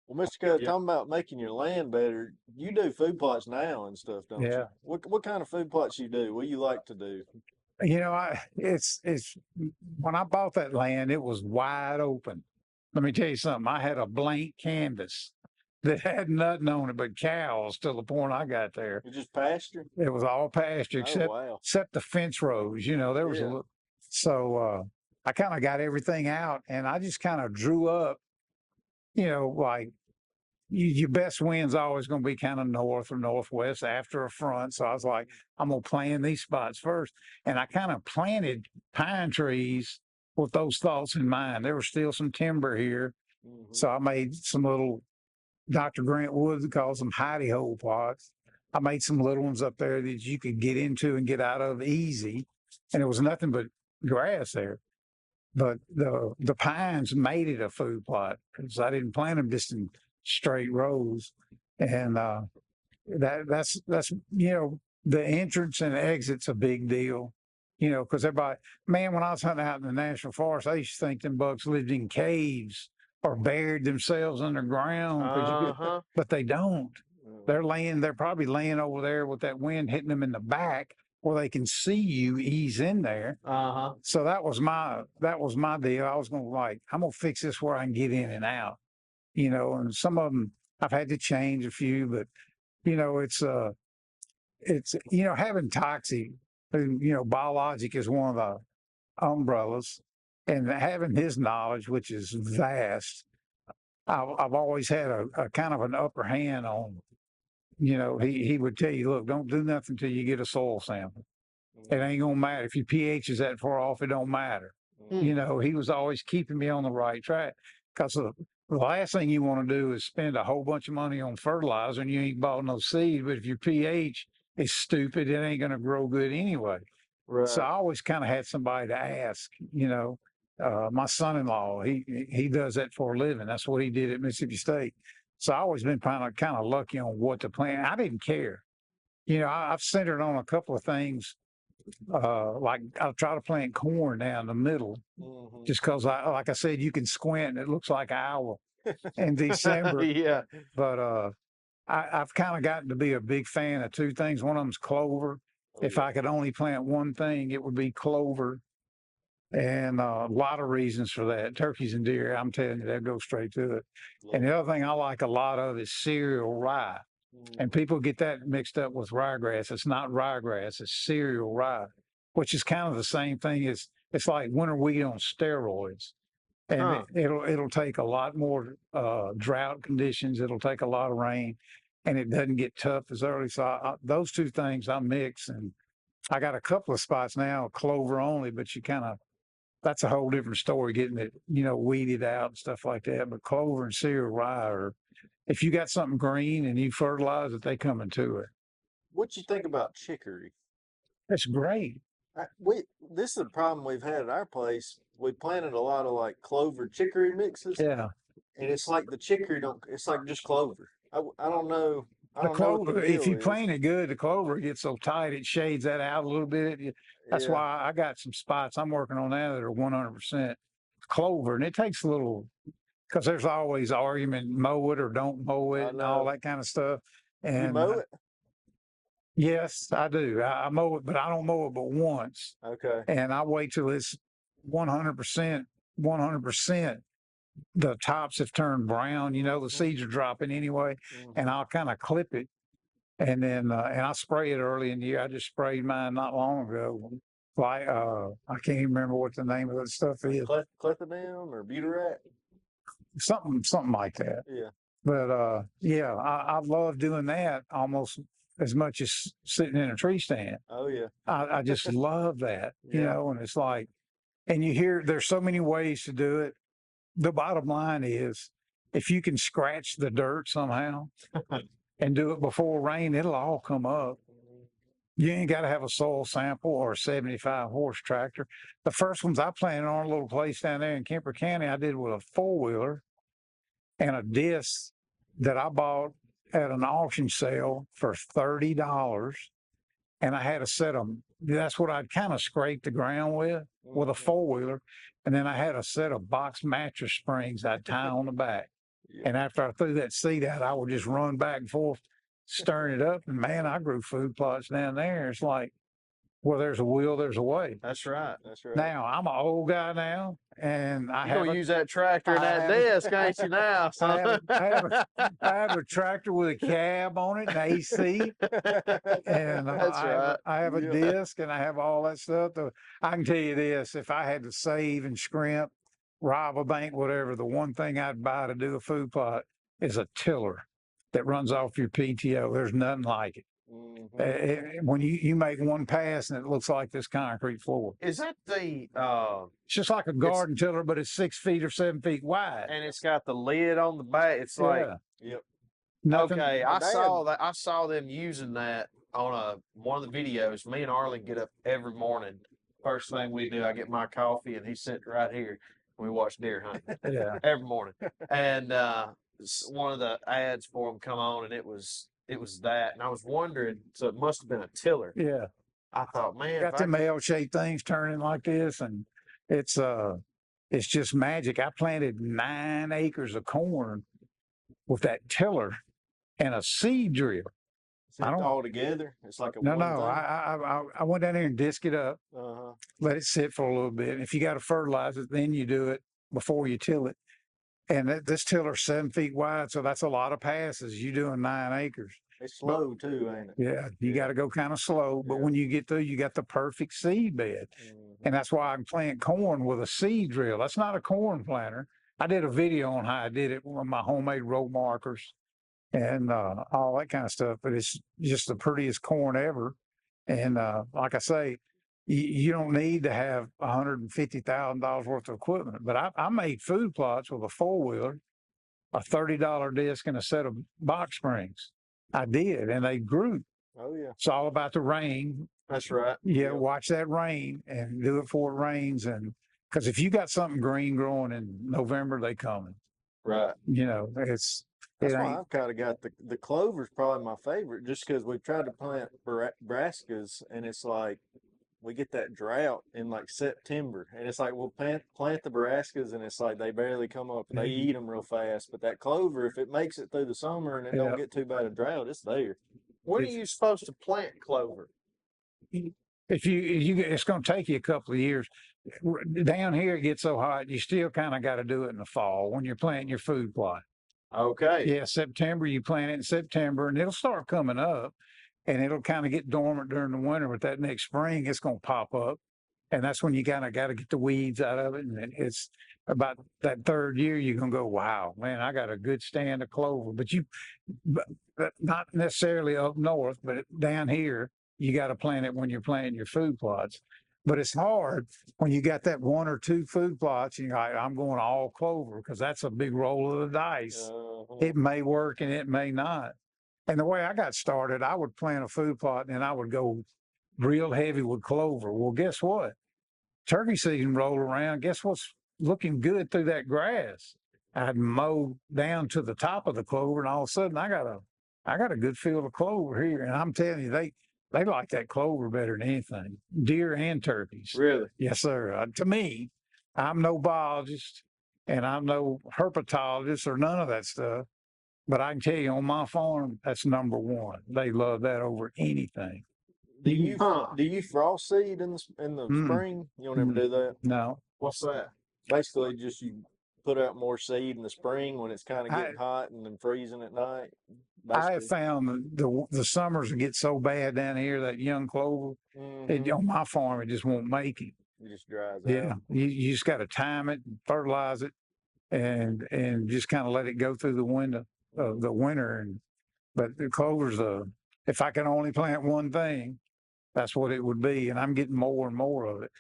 Well, Mr. Cole, Yeah. talking about making your land better, you do food plots now and stuff, don't you? Yeah. What kind of food plots you do? What do you like to do? It's when I bought that land, it was wide open. Let me tell you something. I had a blank canvas that had nothing on it but cows till the point I got there. You just pasture? It was all pasture Oh wow. except the fence rows. There was a Yeah. little. So I kind of got everything out, and I just kind of drew up. Like your best wind's always going to be kind of north or northwest after a front. So I was like, I'm going to plan these spots first. And I kind of planted pine trees with those thoughts in mind. There was still some timber here. Mm-hmm. So I made some little Dr. Grant Woods calls them hidey hole plots. I made some little ones up there that you could get into and get out of easy. And it was nothing but grass there. But the pines made it a food plot because I didn't plant them just in straight rows. And that's the entrance and exit's a big deal. Because everybody, man, when I was hunting out in the national forest, I used to think them bucks lived in caves or buried themselves underground. Uh-huh. But they don't. They're probably laying over there with that wind hitting them in the back where they can see you ease in there. Uh-huh. So that was my deal. I was I'm gonna fix this where I can get in and out. And some of them I've had to change a few, but it's having Toxic, who Biologic is one of the umbrellas, and having his knowledge, which is vast. I've always had a kind of an upper hand on. He would tell you, look, don't do nothing until you get a soil sample. It ain't gonna matter if your pH is that far off. It don't matter. He was always keeping me on the right track because the last thing you want to do is spend a whole bunch of money on fertilizer and you ain't bought no seed. But if your pH is stupid, it ain't gonna grow good anyway. Right. So I always kind of had somebody to ask. My son-in-law, he does that for a living. That's what he did at Mississippi State. So I always been kind of lucky on what to plant. I didn't care. I've centered on a couple of things. Like I'll try to plant corn down the middle, just because like I said, you can squint and it looks like an owl in December. Yeah. But I've kind of gotten to be a big fan of two things. One of them's clover. If I could only plant one thing, it would be clover. And a lot of reasons for that. Turkeys and deer, I'm telling you, they'll go straight to it. And the other thing I like a lot of is cereal rye. And people get that mixed up with ryegrass. It's not ryegrass, it's cereal rye, which is kind of the same thing. It's like winter wheat on steroids. And it'll take a lot more drought conditions. It'll take a lot of rain, and it doesn't get tough as early. So those two things I mix, and I got a couple of spots now, clover only, but that's a whole different story, getting it, weeded out and stuff like that. But clover and cereal rye are, if you got something green and you fertilize it, they come into it. What you think about chicory? That's great. This is a problem we've had at our place. We planted a lot of like clover chicory mixes. Yeah. And it's like the chicory it's like just clover. I don't know. The clover, if you plant it good, the clover gets so tight it shades that out a little bit. That's why I got some spots I'm working on now that are 100% clover, and it takes a little, because there's always argument, mow it or don't mow it and all that kind of stuff. And you mow it? Yes, I do. I mow it, but I don't mow it but once. Okay. And I wait till it's 100%. The tops have turned brown. The seeds are dropping anyway, and I'll kind of clip it, and then and I spray it early in the year. I just sprayed mine not long ago. Like I can't even remember what the name of that stuff is. Clethodim or Butarat? Something like that. Yeah. But I love doing that almost as much as sitting in a tree stand. Oh yeah. I just love that. And it's like, and you hear there's so many ways to do it. The bottom line is, if you can scratch the dirt somehow and do it before rain, it'll all come up. You ain't got to have a soil sample or a 75 horse tractor. The first ones I planted on a little place down there in Kemper County, I did with a 4-wheeler and a disc that I bought at an auction sale for $30. And I had a set of, that's what I'd kind of scrape the ground with a 4-wheeler. And then I had a set of box mattress springs I'd tie on the back. Yeah. And after I threw that seed out, I would just run back and forth, stirring it up. And man, I grew food plots down there. It's like, well, there's a will, there's a way. That's right. That's right. Now I'm an old guy now, and I You have gonna a, use that tractor and I that have a- desk, ain't you now, I son? have, I have a tractor with a cab on it and AC, and That's right. I have a Yeah. disc, and I have all that stuff. I can tell you this: if I had to save and scrimp, rob a bank, whatever, the one thing I'd buy to do a food plot is a tiller that runs off your PTO. There's nothing like it. Mhm. When you make one pass and it looks like this concrete floor. Is that the It's just like a garden tiller, but it's 6 feet or 7 feet wide. and it's got the lid on the back? It's like Yeah, Yep. nothing. okay, My I dad- saw that. I saw them using that on one of the videos. Me and Arlen get up every morning. First thing we do, I get my coffee, and he's sitting right here. We watch deer hunting Yeah, every morning. And one of the ads for them come on, and it was that. And I was wondering, so it must have been a tiller. yeah. I thought, man, Got if I them L-shaped things turning like this, and it's just magic. I planted 9 acres of corn with that tiller and a seed drill. It's I don't- all together. It's like a No, one no. thing. I went down there and disc it up, Uh-huh. let it sit for a little bit. If you got to fertilize it, then you do it before you till it. And this tiller's 7 feet wide, so that's a lot of passes. You doing 9 acres. It's slow too, ain't it? Yeah, you got to go kind of slow, but Yeah. when you get through, you got the perfect seed bed. Mhm. And that's why I can plant corn with a seed drill. That's not a corn planter. I did a video on how I did it with my homemade row markers and all that kind of stuff. But it's just the prettiest corn ever. And like I say, you don't need to have $150,000 worth of equipment. But I made food plots with a 4-wheeler, a $30 disc, and a set of box springs. I did, and they grew. Oh yeah. It's all about the rain. that's right. Yeah, Yeah. watch that rain and do it before it rains. And because if you got something green growing in November, they coming. Right. You know, it That's why ain't. I've kind of got the clover's probably my favorite, just because we've tried to plant brassicas, and it's like we get that drought in like September, and it's like we'll plant the brassicas, and it's like they barely come up. They Mhm. eat them real fast, but that clover, if it makes it through the summer and it Yeah. don't get too bad a drought, it's there. When are It's- you supposed to plant clover? If you, it's going to take you a couple of years. Down here, it gets so hot, you still kind of got to do it in the fall when you're planting your food plot. Okay. Yeah, September, you plant it in September, and it'll start coming up, and it'll kind of get dormant during the winter. But that next spring, it's going to pop up, and that's when you kind of got to get the weeds out of it. And it's about that third year, you're going to go, wow, man, I got a good stand of clover. But not necessarily up north, but down here, you got to plant it when you're planting your food plots. But it's hard when you got that 1 or 2 food plots and you're like, I'm going all clover because that's a big roll of the dice. Uh-huh. It may work and it may not. And the way I got started, I would plant a food plot and I would go real heavy with clover. Well, guess what? Turkey season rolled around. Guess what's looking good through that grass? I'd mow down to the top of the clover, and all of a sudden I got a good field of clover here. And I'm telling you, they like that clover better than anything, deer and turkeys. Really? Yes, sir. To me, I'm no biologist and I'm no herpetologist or none of that stuff. But I can tell you on my farm, that's number one. They love that over anything. Do you Huh. do you frost seed in the Mm. spring? You don't ever Mm. do that. No, What's that? Basically, just you put out more seed in the spring when it's kind of I- getting hot and then freezing at night. I have Basically. found the summers get so bad down here, that young clover, Mhm. on my farm, it just won't make it. It just dries Yeah, out. you just got to time it, and fertilize it, and just kind of let it go through the winter. But the clover's if I can only plant one thing, that's what it would be, and I'm getting more and more of it.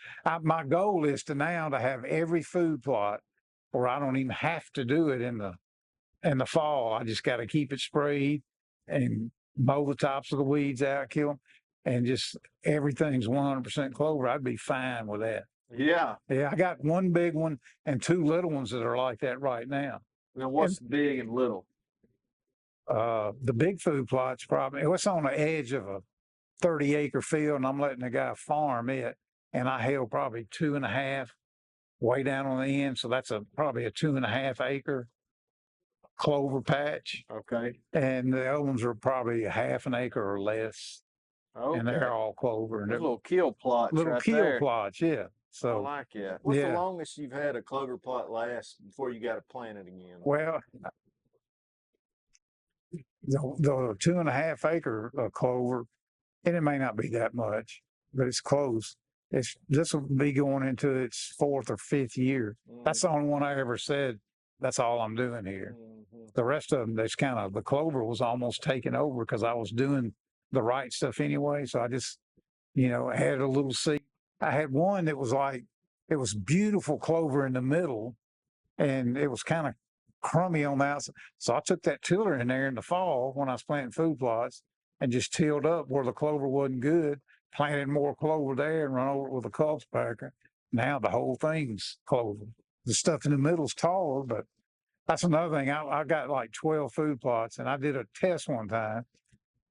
My goal is to have every food plot, or I don't even have to do it in the fall. I just got to keep it sprayed and mow the tops of the weeds out, kill them, and just everything's 100% clover. I'd be fine with that. Yeah. Yeah, I got one big one and 2 little ones that are like that right now. Now what's big and little? The big food plot's probably it's on the edge of a 30-acre field, and I'm letting the guy farm it, and I held probably 2.5 way down on the end, so that's probably a 2.5 acre clover patch, Okay. and the other ones are probably a half an acre or less, and Okay. they're all clover and Those they're little kill plots little right keel there. plots. Yeah. I So like it. What's the yeah. longest you've had a clover plot last before you got to plant it again? Well, the 2.5 acre clover, and it may not be that much, but it's close. This will be going into its 4th or 5th year. That's the only one I ever said, that's all I'm doing here. Mhm. The rest of them, that's kind of, the clover was almost taken over because I was doing the right stuff anyway. So I just, added a little seed. I had one that was like, it was beautiful clover in the middle, and it was kind of crummy on the outside. So I took that tiller in there in the fall when I was planting food plots and just tilled up where the clover wasn't good, planted more clover there and run over it with a cultipacker. Now the whole thing's clover. The stuff in the middle's taller, but that's another thing. I got like 12 food plots, and I did a test one time,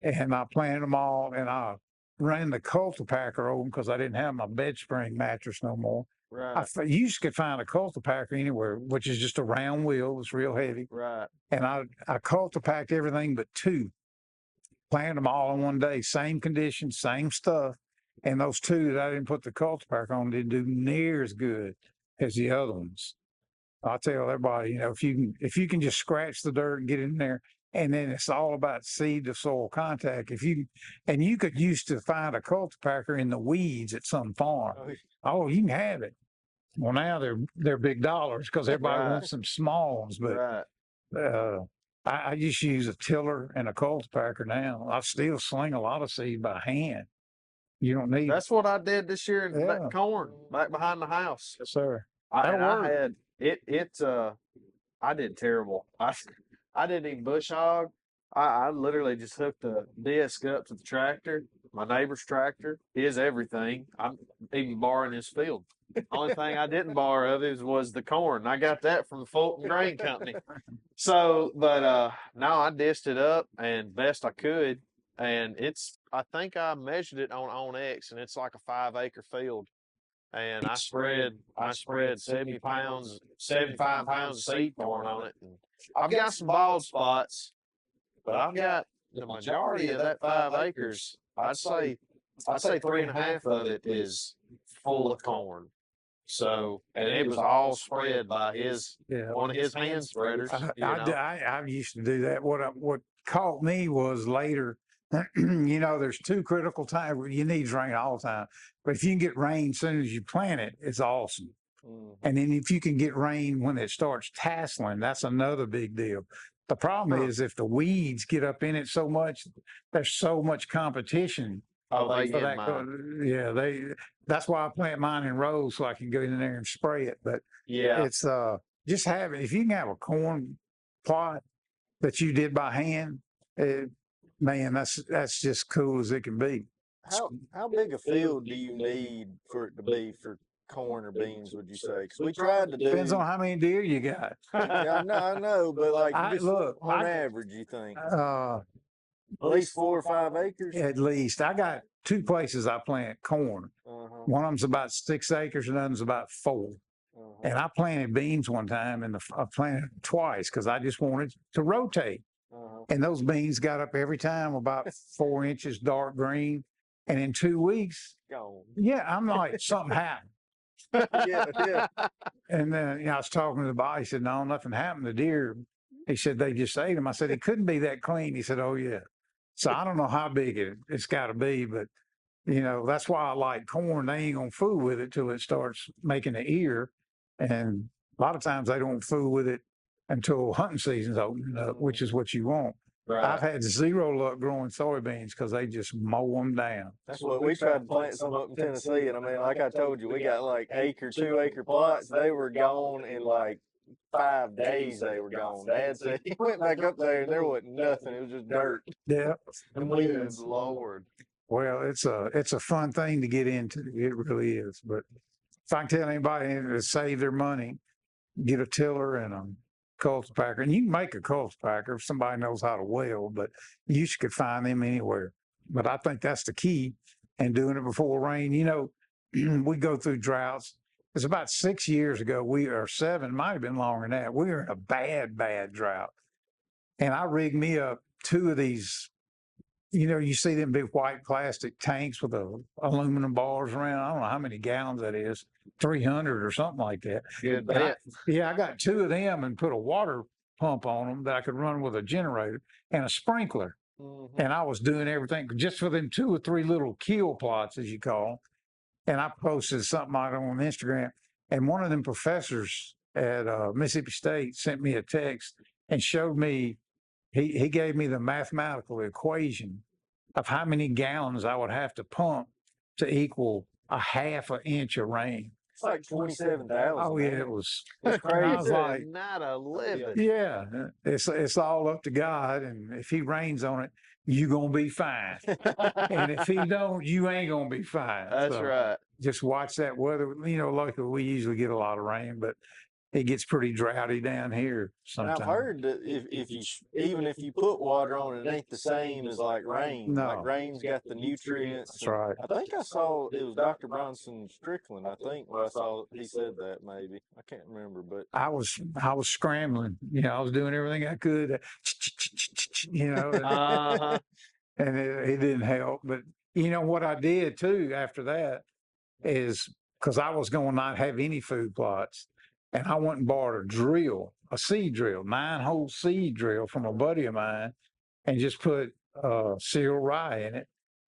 and I planted them all, and I ran the cultipacker over them because I didn't have my bed spring mattress no more. Right. You could find a cultipacker anywhere, which is just a round wheel. It's real heavy. Right. And I cultipacked everything but 2, planted them all in one day, same conditions, same stuff. And those 2 that I didn't put the cultipacker on didn't do near as good as the other ones. I tell everybody, if you can just scratch the dirt and get in there, and then it's all about seed to soil contact. And you could used to find a cultipacker in the weeds at some farm. Oh, yeah. Oh, you can have it. Well, now they're big dollars because everybody Right. wants some small ones. But Right. I just use a tiller and a cultipacker now. I still sling a lot of seed by hand. You don't need. That's what I did this year in Yeah. that corn back behind the house. Yes, sir. I That'll work. had it. I did terrible. I didn't even bush hog. I literally just hooked the disc up to the tractor, my neighbor's tractor, his everything. I'm even borrowing his field. Only thing I didn't borrow of his was the corn. I got that from the Fulton Grain Company. So, but no, I dished it up and best I could, and I think I measured it on X, and it's like a 5 acre field. And I spread 70 pounds, 75 pounds of seed corn on it. And I've got some bald spots, but I've got the majority of that 5 acres. I'd say 3.5 of it is full of corn. So, and it was all spread by one of his hand spreaders. I used to do that. What caught me was later. There's 2 critical times. You need rain all the time, but if you can get rain as soon as you plant it, it's awesome. And then if you can get rain when it starts tasseling, that's another big deal. The problem is if the weeds get up in it so much, there's so much competition. Oh, they for get that. mine. Yeah, that's why I plant mine in rows so I can go in there and spray it. But Yeah, it's just if you can have a corn plot that you did by hand, man, that's just cool as it can be. How big a field do you need for it to be for corn or beans? Would you say? Because we tried to do. Depends on how many deer you got. Yeah, I know, but like look, on average, you think at least 4 or 5 acres? At least I got 2 places I plant corn. One of them's about 6 acres, and one's about 4. And I planted beans one time, and I planted them twice because I just wanted to rotate. And those beans got up every time about 4 inches dark green. And in 2 weeks, Gone. yeah, I'm like, something happened. Yeah. And then I was talking to the guy. He said, no, nothing happened. The deer, he said, they just ate them. I said, it couldn't be that clean. He said, oh, yeah. So I don't know how big it's got to be, but, that's why I like corn. They ain't going to fool with it till it starts making the ear. And a lot of times they don't fool with it until hunting season's opening up, which is what you want. right. I've had 0 luck growing soybeans because they just mow them down. That's what we tried to plant some up in Tennessee. And I mean, like I told you, we got like 2 acre plots. They were gone in like 5 days. They were gone. Dad said he went back up there and there wasn't nothing. It was just dirt. Yeah. And weeds. Lord. Well, it's a fun thing to get into. It really is. But if I can tell anybody to save their money, get a tiller and a cultipacker. And you can make a cultipacker if somebody knows how to weld, but you could find them anywhere. But I think that's the key, and doing it before rain. We go through droughts. It's about 6 years ago, or 7, might have been longer than that. We were in a bad drought. and I rigged me up 2 of these. You see them big white plastic tanks with the aluminum bars around. I don't know how many gallons that is, 300 or something like that. Good And bet. I got 2 of them and put a water pump on them that I could run with a generator and a sprinkler. Mhm. And I was doing everything just for them 2 or 3 little kill plots, as you call them. And I posted something out on Instagram. And one of them professors at Mississippi State sent me a text and showed me, he gave me the mathematical equation of how many gallons I would have to pump to equal a half an inch of rain. It's like 27,000. Oh yeah, it was. It's And I was crazy. like, Not a living. yeah, it's all up to God, and if He rains on it, you gonna be fine. And if He don't, you ain't gonna be fine. That's So right. just watch that weather. Luckily we usually get a lot of rain, but it gets pretty droughty down here And sometimes. I've heard that if you even if you put water on it, it ain't the same as like rain. No. Like rain's got the nutrients. That's right. I think I saw it was Dr. Bronson Strickland. I think where I saw he said that maybe I can't remember, but I was scrambling. I was doing everything I could. Uh-huh. And it didn't help. But what I did too after that is because I was going to not have any food plots, and I went and bought a seed drill, 9-hole seed drill from a buddy of mine, and just put cereal rye in it.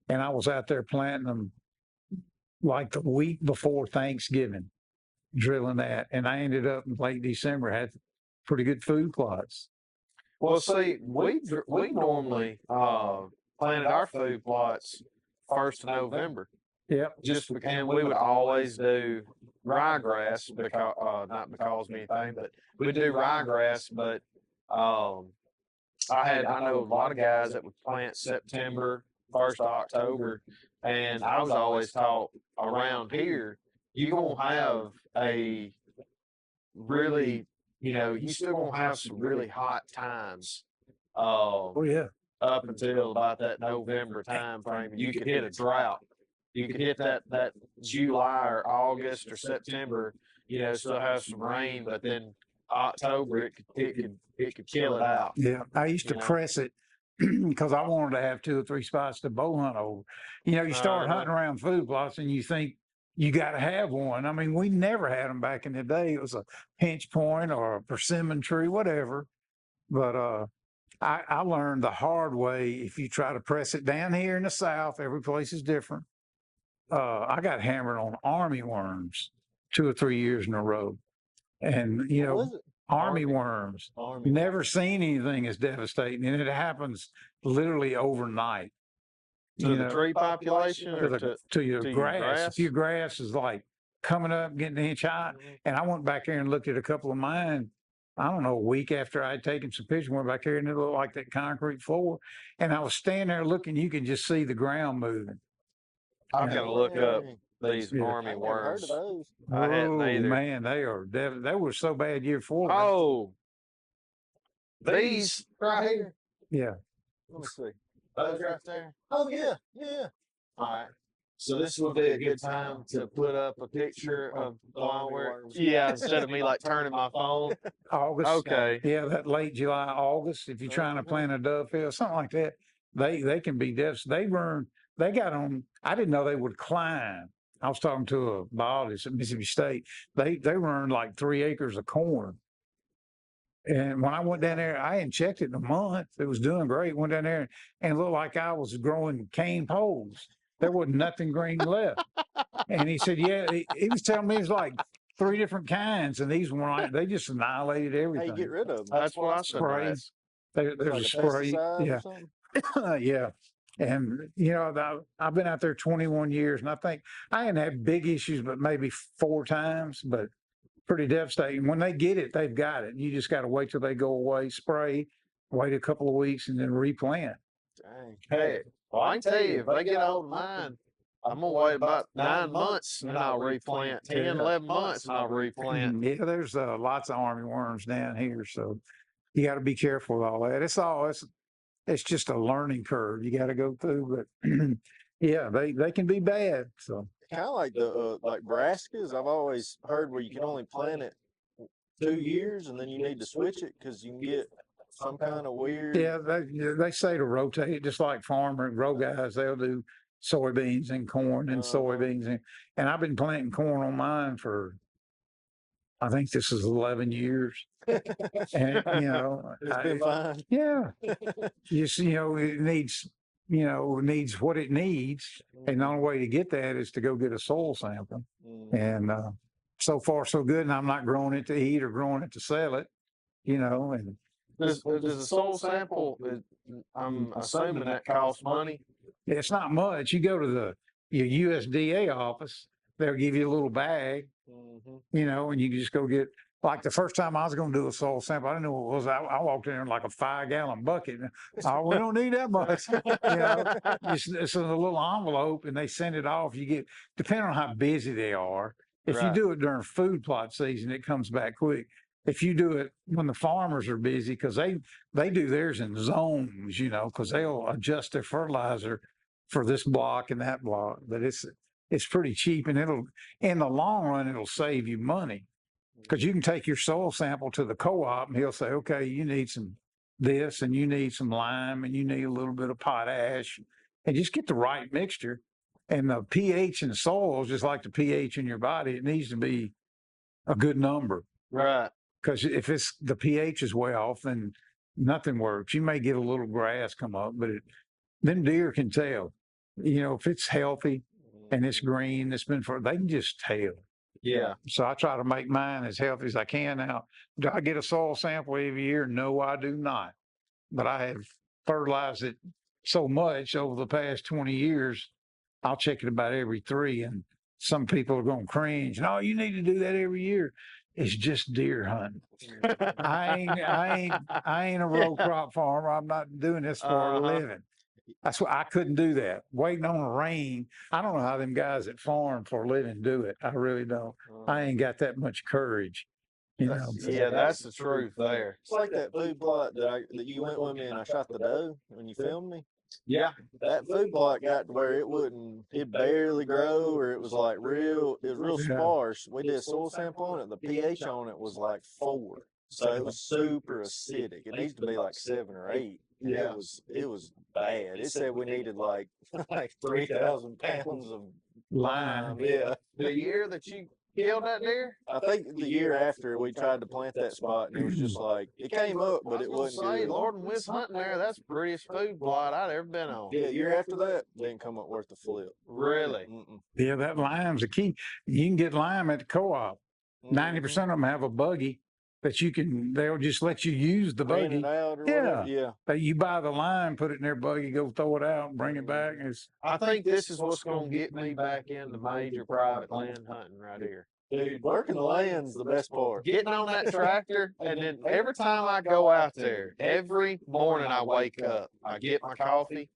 And I was out there planting them like the week before Thanksgiving, drilling that, and I ended up in late December had pretty good food plots. Well, see, we normally planted our food plots 1st of November. Yep. Just because, and we would always do ryegrass because not because of anything, but we do ryegrass. But I know a lot of guys that would plant September, 1st of October, and I was always taught around here you're gonna have a really, you still gonna have some really hot times. Oh yeah. Up until about that November time frame, you could hit a drought. You could hit that July or August or September, still have some rain, but then October it could kill it out. Yeah, I used to press it because I wanted to have 2 or 3 spots to bow hunt over. You start hunting around food plots and you think you got to have one. I mean, we never had them back in the day. It was a pinch point or a persimmon tree, whatever. But I learned the hard way. If you try to press it down here in the South, every place is different. I got hammered on army worms 2 or 3 years in a row. And, what was it? army worms. Army. Never seen anything as devastating. And it happens literally overnight. To the tree population or to your to your grass. grass? If your grass is like coming up, getting an inch high. And I went back there and looked at a couple of mine, I don't know, a week after I'd taken some pictures, went back there and it looked like that concrete floor. And I was standing there looking, you can just see the ground moving. I've got to look up these Yeah. army I've never heard worms. of those. I hadn't either. Man, they were so bad year 4. Oh, these right here. Yeah. Let me see. Those right there. Oh yeah, yeah. All right. So this would be a good time to put up a picture of Army where. worms. Yeah, instead of me like turning my phone. August. Okay. Yeah, that late July, August. If you're trying to plant a dovetail, something like that, they can be devastating. They got on. I didn't know they would climb. I was talking to a biologist at Mississippi State. They earned like 3 acres of corn. And when I went down there, I hadn't checked it in a month. It was doing great. Went down there and it looked like I was growing cane poles. There wasn't nothing green left. And he said, yeah, he was telling me it's like 3 different kinds. And these were like, they just annihilated How everything. you get rid of them? That's what I said. Spray. There's Like a a spray. pesticide Yeah. or something? Yeah. And, I've been out there 21 years and I think I hadn't had big issues, but maybe 4 times, but pretty devastating. When they get it, they've got it. You just got to wait till they go away, spray, wait a couple of weeks and then replant. Dang. Hey, well, I can tell you, if they get hold of mine, I'm going to wait about 9 months and I'll replant. 10, 11 months and I'll replant. Yeah, there's lots of army worms down here. So you got to be careful with all that. It's just a learning curve you got to go through. But yeah, they can be bad. So Kind of like the like brassicas. I've always heard where you can only plant it 2 years and then you need to switch it because you can get some kind of weird. Yeah, they say to rotate it, just like farmer and grow guys, they'll do soybeans and corn and soybeans. And I've been planting corn on mine for, I think this is 11 years. And, It's been fine. yeah, it needs, needs what it needs. And the only way to get that is to go get a soil sample. And so far, so good. And I'm not growing it to eat or growing it to sell it, and Does the soil sample, I'm assuming that costs money? it's not much. You go to your USDA office, they'll give you a little bag, and you can just go get, like the first time I was going to do a soil sample, I didn't know what it was. I walked in there like a 5-gallon bucket. Oh, we don't need that much. It's in a little envelope and they send it off. You get, depending on how busy they are, if you do it during food plot season, it comes back quick. If you do it when the farmers are busy, because they do theirs in zones, because they'll adjust their fertilizer for this block and that block. But it's pretty cheap, and in the long run, it'll save you money. Because you can take your soil sample to the co-op and he'll say, okay, you need some this and you need some lime and you need a little bit of potash, and just get the right mixture. And the pH in the soil is just like the pH in your body. It needs to be a good number. Right. Because if the pH is way off, then nothing works. You may get a little grass come up, but them deer can tell. If it's healthy and it's green, they can just tell. Yeah. So I try to make mine as healthy as I can. Now, do I get a soil sample every year? No, I do not. But I have fertilized it so much over the past 20 years, I'll check it about every 3. And some people are going to cringe. No, you need to do that every year. It's just deer hunting. I ain't a row crop farmer. I'm not doing this for a living. That's why I couldn't do that. Waiting on the rain. I don't know how them guys that farm for a living do it. I really don't. I ain't got that much courage. Yeah, that's the truth there. It's like that food plot that you went with me and I shot the doe when you filmed me. Yeah. That food plot got to where it barely grow, or it was real sparse. We did a soil sample on it. The pH on it was like 4. So it was super acidic. It needs to be like 7 or 8. Yeah. It was bad. It said we needed like 3,000 pounds of lime. Yeah. The year that you killed that deer? I think the year after we tried to plant that spot, and it was just it came up, but it wasn't good. Lord and Wiz hunting there, that's the prettiest food plot I'd ever been on. Yeah, year after that, didn't come up worth the flip. Really? Yeah, that lime's a key. You can get lime at the co-op. 90% of them have a buggy that they'll just let you use the buggy. It out or whatever. But you buy the lime, put it in their buggy, go throw it out and bring it back. I think this is what's going to get me back into major private land hunting right here. Dude, working the land's the best part. Getting on that tractor, and then every time I go out there, every morning I wake up, I get my coffee,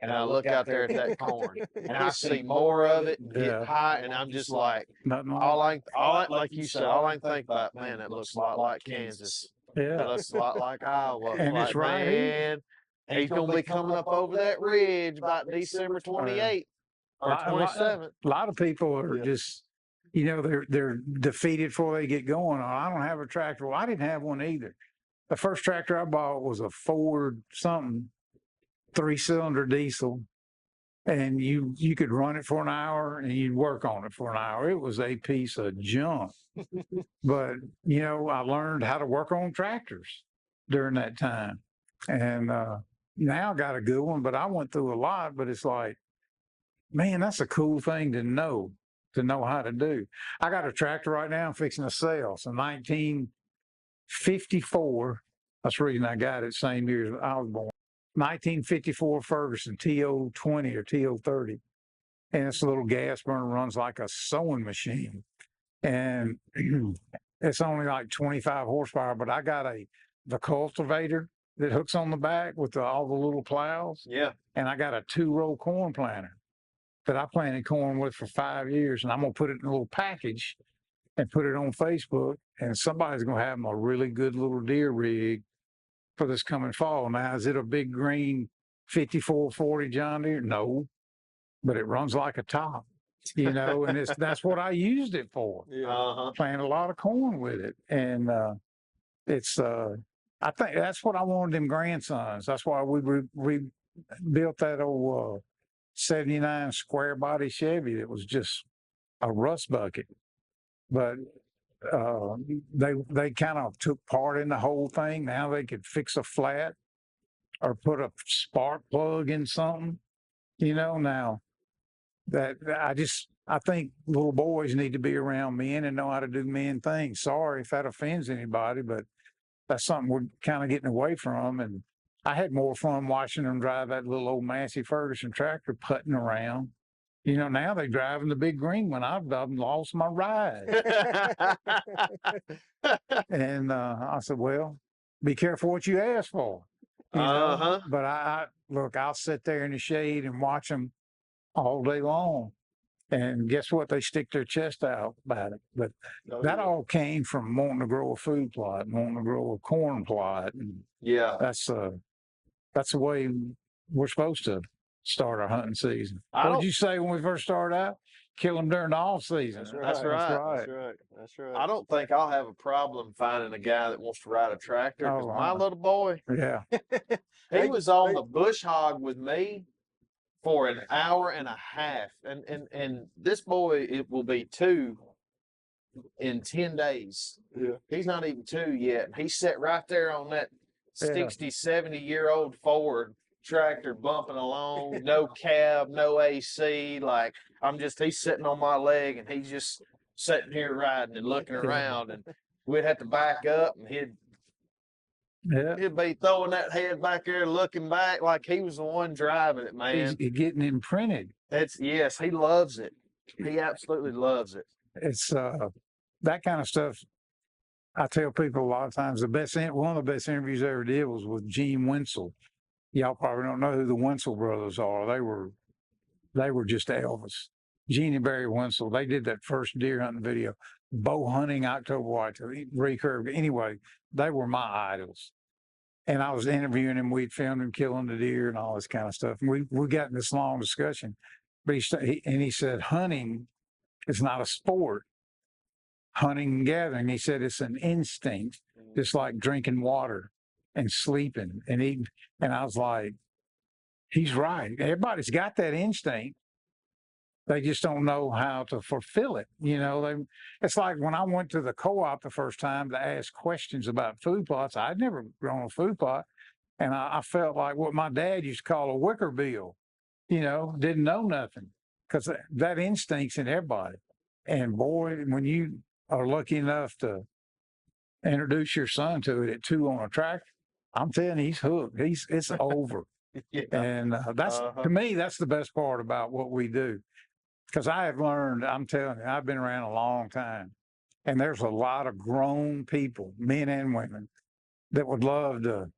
and I look out there at that corn, and I see more of it get high, and I'm just like, like you said, all I can think about, man, that looks a lot like Kansas. Yeah. That looks a lot like Iowa. And it's right here. Man, he's going to be coming up over that ridge about December 28th or 27th. A lot of people are just, they're defeated before they get going. I don't have a tractor. Well, I didn't have one either. The first tractor I bought was a Ford something, 3-cylinder diesel, and you could run it for an hour and you'd work on it for an hour. It was a piece of junk. But I learned how to work on tractors during that time, and now I got a good one. But I went through a lot. But it's like, man, that's a cool thing to know how to do. I got a tractor right now I'm fixing to sell. It's a 1954. That's the reason I got it, same year as I was born. 1954 Ferguson TO20 or TO30. And it's a little gas burner, runs like a sewing machine. And it's only like 25 horsepower, but I got the cultivator that hooks on the back with all the little plows. Yeah. And I got a 2-row corn planter that I planted corn with for 5 years. And I'm going to put it in a little package and put it on Facebook. And somebody's going to have them a really good little deer rig for this coming fall. Now, is it a big green 5440 John Deere? No, but it runs like a top, and that's what I used it for. Yeah. Planted a lot of corn with it. And it's I think that's what I wanted them grandsons. That's why we built that old 79 square body Chevy that was just a rust bucket. But they kind of took part in the whole thing. Now they could fix a flat or put a spark plug in something. Now that I think little boys need to be around men and know how to do men things. Sorry if that offends anybody, but that's something we're kind of getting away from. And I had more fun watching them drive that little old Massey Ferguson tractor putting around. Now they're driving the big green one. I've lost my ride. And I said, well, be careful what you ask for. But I look, I'll sit there in the shade and watch them all day long. And guess what? They stick their chest out about it. But that all came from wanting to grow a food plot, wanting to grow a corn plot. And Yeah. that's the way we're supposed to start our hunting season. I What don't- did you say when we first started out? Kill them during the off season. That's right. That's right. That's right. That's right. I don't think I'll have a problem finding a guy that wants to ride a tractor. 'Cause Oh, my little boy, Yeah. he was on the bush hog with me for an hour and a half. And this boy, it will be 2 in 10 days. Yeah. He's not even 2 yet. He sat right there on that Yeah. 60, 70-year-old Ford tractor bumping along, no cab, no AC. Like he's sitting on my leg and he's just sitting here riding and looking around, and we'd have to back up and Yeah. he'd be throwing that head back there, looking back like he was the one driving it, man. He's getting imprinted. Yes, he loves it. He absolutely loves it. It's that kind of stuff. I tell people a lot of times one of the best interviews I ever did was with Gene Wenzel. Y'all probably don't know who the Wenzel brothers are. They were just Elvis. Gene and Barry Wenzel. They did that first deer hunting video, bow hunting, October white, recurve. Anyway, they were my idols. And I was interviewing him. We'd filmed him killing the deer and all this kind of stuff. And we got in this long discussion. But he said, hunting is not a sport. Hunting and gathering, he said, it's an instinct, just like drinking water and sleeping and eating. And I was like, he's right. Everybody's got that instinct. They just don't know how to fulfill it. It's like when I went to the co-op the first time to ask questions about food plots. I'd never grown a food plot. And I felt like what my dad used to call a wicker bill, didn't know nothing, because that instinct's in everybody. And boy, when you are lucky enough to introduce your son to it at 2 on a tractor, I'm telling you, he's hooked. It's over. Yeah. And to me, that's the best part about what we do. Because I have learned, I'm telling you, I've been around a long time. And there's a lot of grown people, men and women, that would love to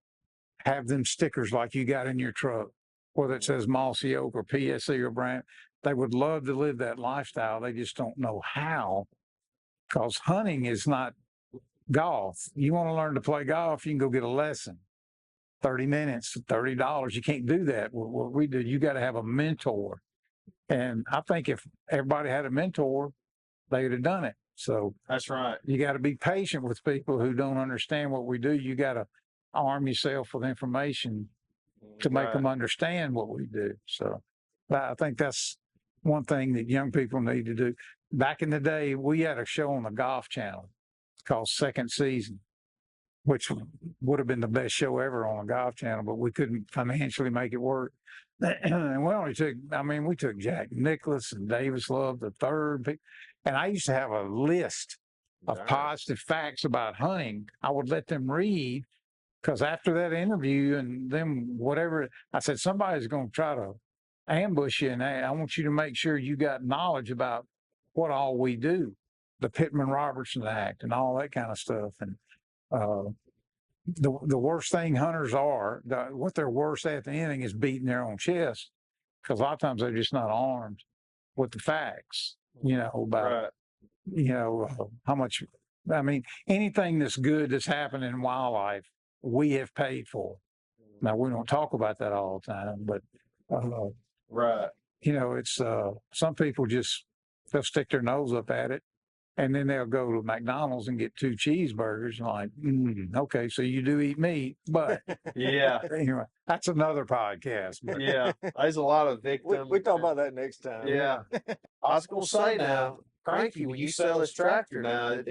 have them stickers like you got in your truck, whether it says Mossy Oak or PSC or brand. They would love to live that lifestyle. They just don't know how, because hunting is not golf. You want to learn to play golf, you can go get a lesson. 30 minutes, $30. You can't do that. What we do, you got to have a mentor. And I think if everybody had a mentor, they would have done it. So That's right. you got to be patient with people who don't understand what we do. You got to arm yourself with information to make Right. them understand what we do. So I think that's one thing that young people need to do. Back in the day, we had a show on the Golf Channel called Second Season, which would have been the best show ever on the Golf Channel, but we couldn't financially make it work. And we took Jack Nicklaus and Davis Love the third. And I used to have a list of Right. positive facts about hunting. I would let them read, because after that interview and them, whatever, I said, somebody's going to try to ambush you. And I want you to make sure you got knowledge about what all we do, the Pittman-Robertson Act and all that kind of stuff. And the worst thing hunters are, what they're worse at than anything is beating their own chest, because a lot of times they're just not armed with the facts, about, Right. how much, anything that's good that's happened in wildlife, we have paid for. Now, we don't talk about that all the time, but, Right. it's, some people they'll stick their nose up at it And then they'll go to McDonald's and get 2 cheeseburgers. And like, okay, so you do eat meat, but Yeah. anyway, that's another podcast. But Yeah. There's a lot of We victims. talk about that next time. Yeah. I was gonna say now, Cranky, when you sell this tractor now,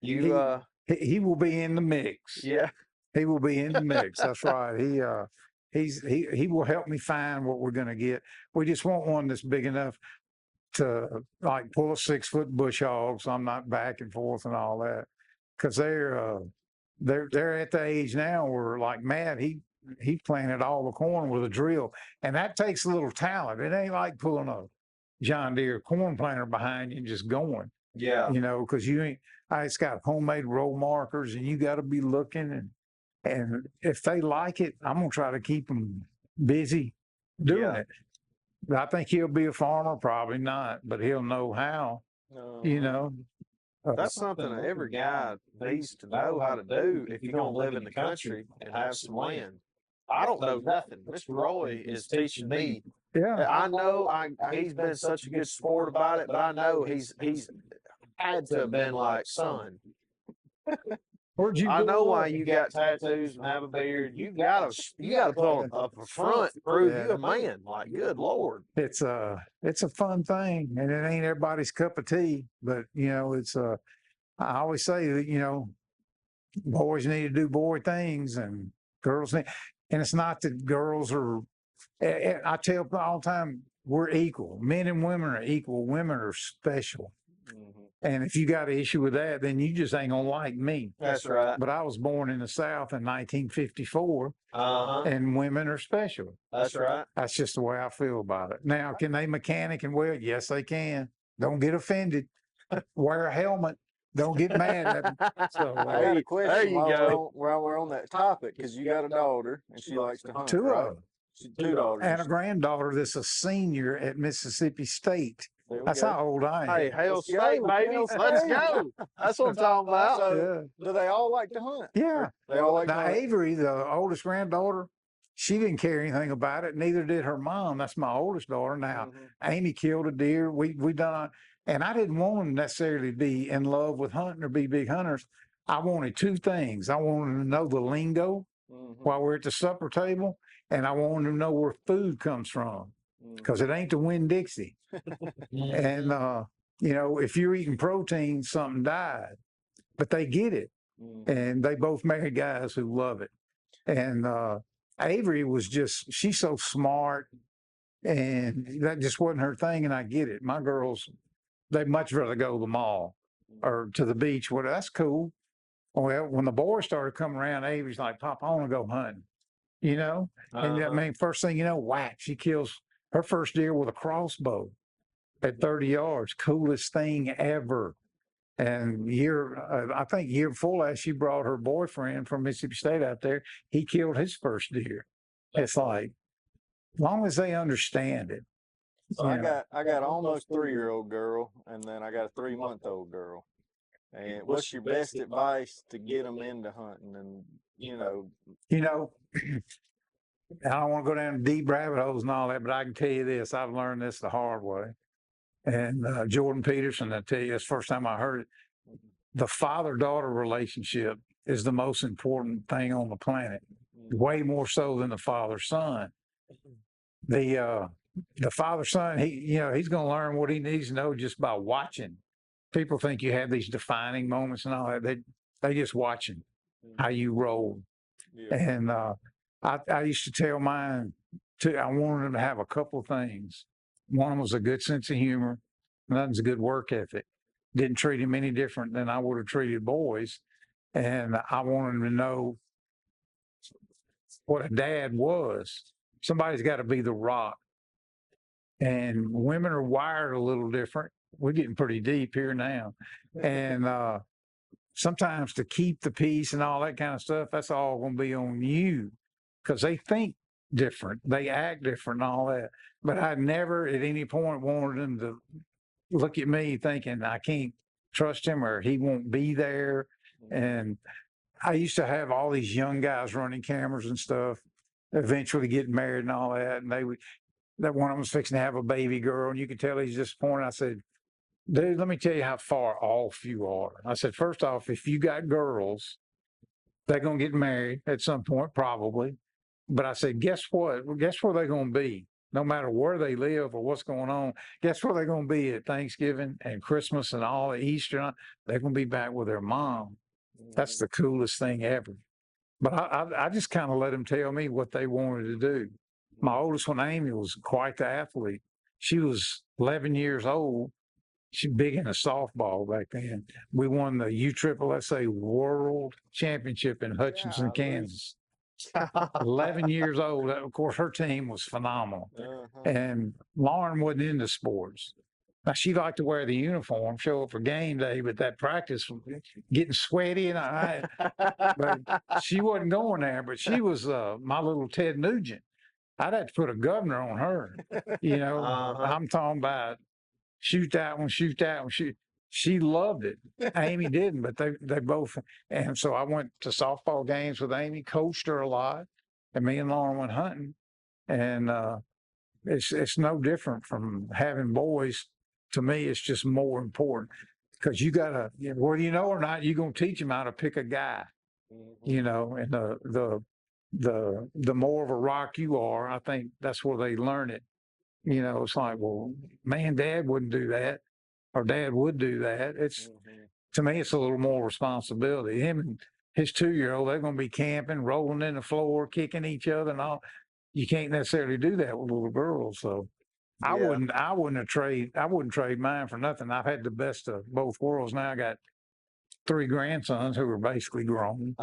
you he will be in the mix. yeah. He will be in the mix. That's right. He will help me find what we're going to get. We just want one that's big enough to like pull a 6-foot bush hog, so I'm not back and forth and all that. Because they're at the age now where like Matt, he planted all the corn with a drill, and that takes a little talent. It ain't like pulling a John Deere corn planter behind you and just going. Yeah. You know, because you ain't. It's got homemade row markers, and you got to be looking and if they like it, I'm gonna try to keep them busy doing it. But I think he'll be a farmer, probably not, but he'll know how. You know, That's something that every guy needs to know how to do if you're gonna live in the country and have some land. I don't know nothing. Mr. Roy is teaching me. Yeah, I know he's been such a good sport about it, but I know he's had to have been like, son. Where'd you I know grow why up? you got tattoos and have a beard. You gotta put on a front to prove you a man. Like, good Lord. It's a fun thing, and it ain't everybody's cup of tea. But you know, I always say that boys need to do boy things, and girls need. And it's not that girls are. I tell people all the time, we're equal. Men and women are equal. Women are special. And if you got an issue with that, then you just ain't gonna like me. That's right. But I was born in the South in 1954, and women are special. That's right. That's just the way I feel about it. Now, can they mechanic and weld? Yes, they can. Don't get offended. Wear a helmet. Don't get mad at them. So I got a question there you go. while we're on that topic, because you got a daughter and she likes to hunt. 2 right? of them. 2 daughters. And a granddaughter that's a senior at Mississippi State. There we That's go. how old I am. Hey, Hail Let's State, go. baby. Hail Let's State. go. That's what I'm talking about. So, do they all like to hunt? Yeah. They all like to Now, hunt. Avery, the oldest granddaughter, she didn't care anything about it. Neither did her mom. That's my oldest daughter. Now, Amy killed a deer. We done, and I didn't want them necessarily to be in love with hunting or be big hunters. I wanted 2 things. I wanted them to know the lingo while we're at the supper table, and I wanted them to know where food comes from, because it ain't the Winn-Dixie. And if you're eating protein, something died, but they get it. And they both married guys who love it. And Avery was she's so smart, and that just wasn't her thing. And I get it. My girls, they'd much rather go to the mall or to the beach. Well, that's cool. Well, when the boys started coming around, Avery's like, Pop, I want to go hunting, And I mean, first thing you know, whack, she kills her first deer with a crossbow at 30 yards. Coolest thing ever. And I think year before last, she brought her boyfriend from Mississippi State out there. He killed his first deer. It's like, as long as they understand it. So I got almost 3-year-old girl, and then I got a 3-month-old girl. And what's your best advice to get them into hunting? And I don't want to go down deep rabbit holes and all that, but I can tell you this: I've learned this the hard way. And Jordan Peterson, I tell you, that's the first time I heard it. The father-daughter relationship is the most important thing on the planet, way more so than the father-son. The father-son, he's going to learn what he needs to know just by watching. People think you have these defining moments and all that. They just watching how you roll. Yeah. And I used to tell mine, I wanted them to have a couple of things. One was a good sense of humor. Another's a good work ethic. Didn't treat him any different than I would have treated boys. And I wanted them to know what a dad was. Somebody's got to be the rock. And women are wired a little different. We're getting pretty deep here now. And sometimes to keep the peace and all that kind of stuff, that's all going to be on you, because they think different. They act different and all that. But I never at any point wanted them to look at me thinking I can't trust him or he won't be there. And I used to have all these young guys running cameras and stuff, eventually getting married and all that. And that one of them was fixing to have a baby girl, and you could tell he's disappointed. I said, Dude, let me tell you how far off you are. I said, first off, if you got girls, they're going to get married at some point, probably. But I said, guess what? Well, guess where they're going to be? No matter where they live or what's going on, guess where they're going to be at Thanksgiving and Christmas and all the Easter? They're going to be back with their mom. That's the coolest thing ever. But I just kind of let them tell me what they wanted to do. My oldest one, Amy, was quite the athlete. She was 11 years old. She's big into softball back then. We won the USSSA World Championship in Hutchinson, Kansas. 11 years old. Of course, her team was phenomenal. And Lauren wasn't into sports. Now, she liked to wear the uniform, show up for game day, but that practice was getting sweaty. And but she wasn't going there, but she was my little Ted Nugent. I'd have to put a governor on her. You know, I'm talking about shoot that one, shoot that one, shoot. She loved it. Amy didn't, but they both. And so I went to softball games with Amy, coached her a lot, and me and Lauren went hunting. And it's no different from having boys. To me, it's just more important because you gotta, whether you know or not, you're gonna teach them how to pick a guy. You know, and the more of a rock you are, I think that's where they learn it. You know, it's like, well, man, Dad wouldn't do that, or Dad would do that. It's to me, it's a little more responsibility. Him and his 2-year-old, they're going to be camping, rolling in the floor, kicking each other, and all. You can't necessarily do that with little girls. So I wouldn't trade mine for nothing. I've had the best of both worlds. Now I got 3 grandsons who are basically grown,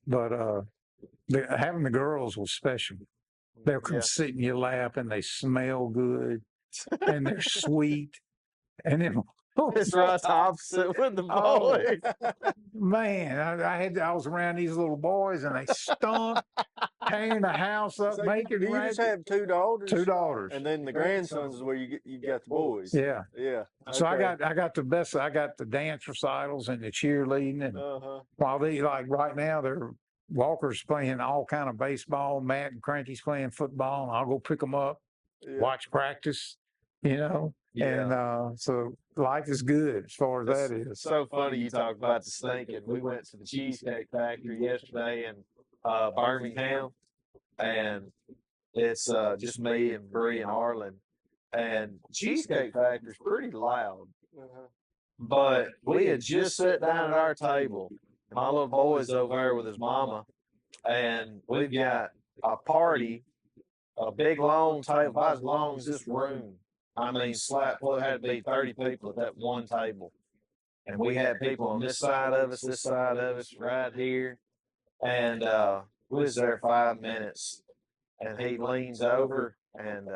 but having the girls was special. They'll come sit in your lap and they smell good and they're sweet. And then It's right opposite with the boys. Man, I was around these little boys and they stunk, tearing the house up, So making you just have 2 daughters? 2 daughters. And then the grandsons is where you got the boys. Yeah. Yeah. So Okay. I got the best. I got the dance recitals and the cheerleading, and while they like right now they're Walker's playing all kind of baseball, Matt and Cranky's playing football, and I'll go pick them up, watch practice, you know. And so life is good as far as that is. So funny you talk about the stinking. We went to the Cheesecake Factory yesterday in Birmingham, and it's just me and Bree and Arlen. And Cheesecake Factory's pretty loud. But we had just sat down at our table. My little boy's over there with his mama, and we've got a party, a big long table, about as long as this room. I mean, it had to be 30 people at that one table. And we had people on this side of us, right here. And we was there 5 minutes, and he leans over and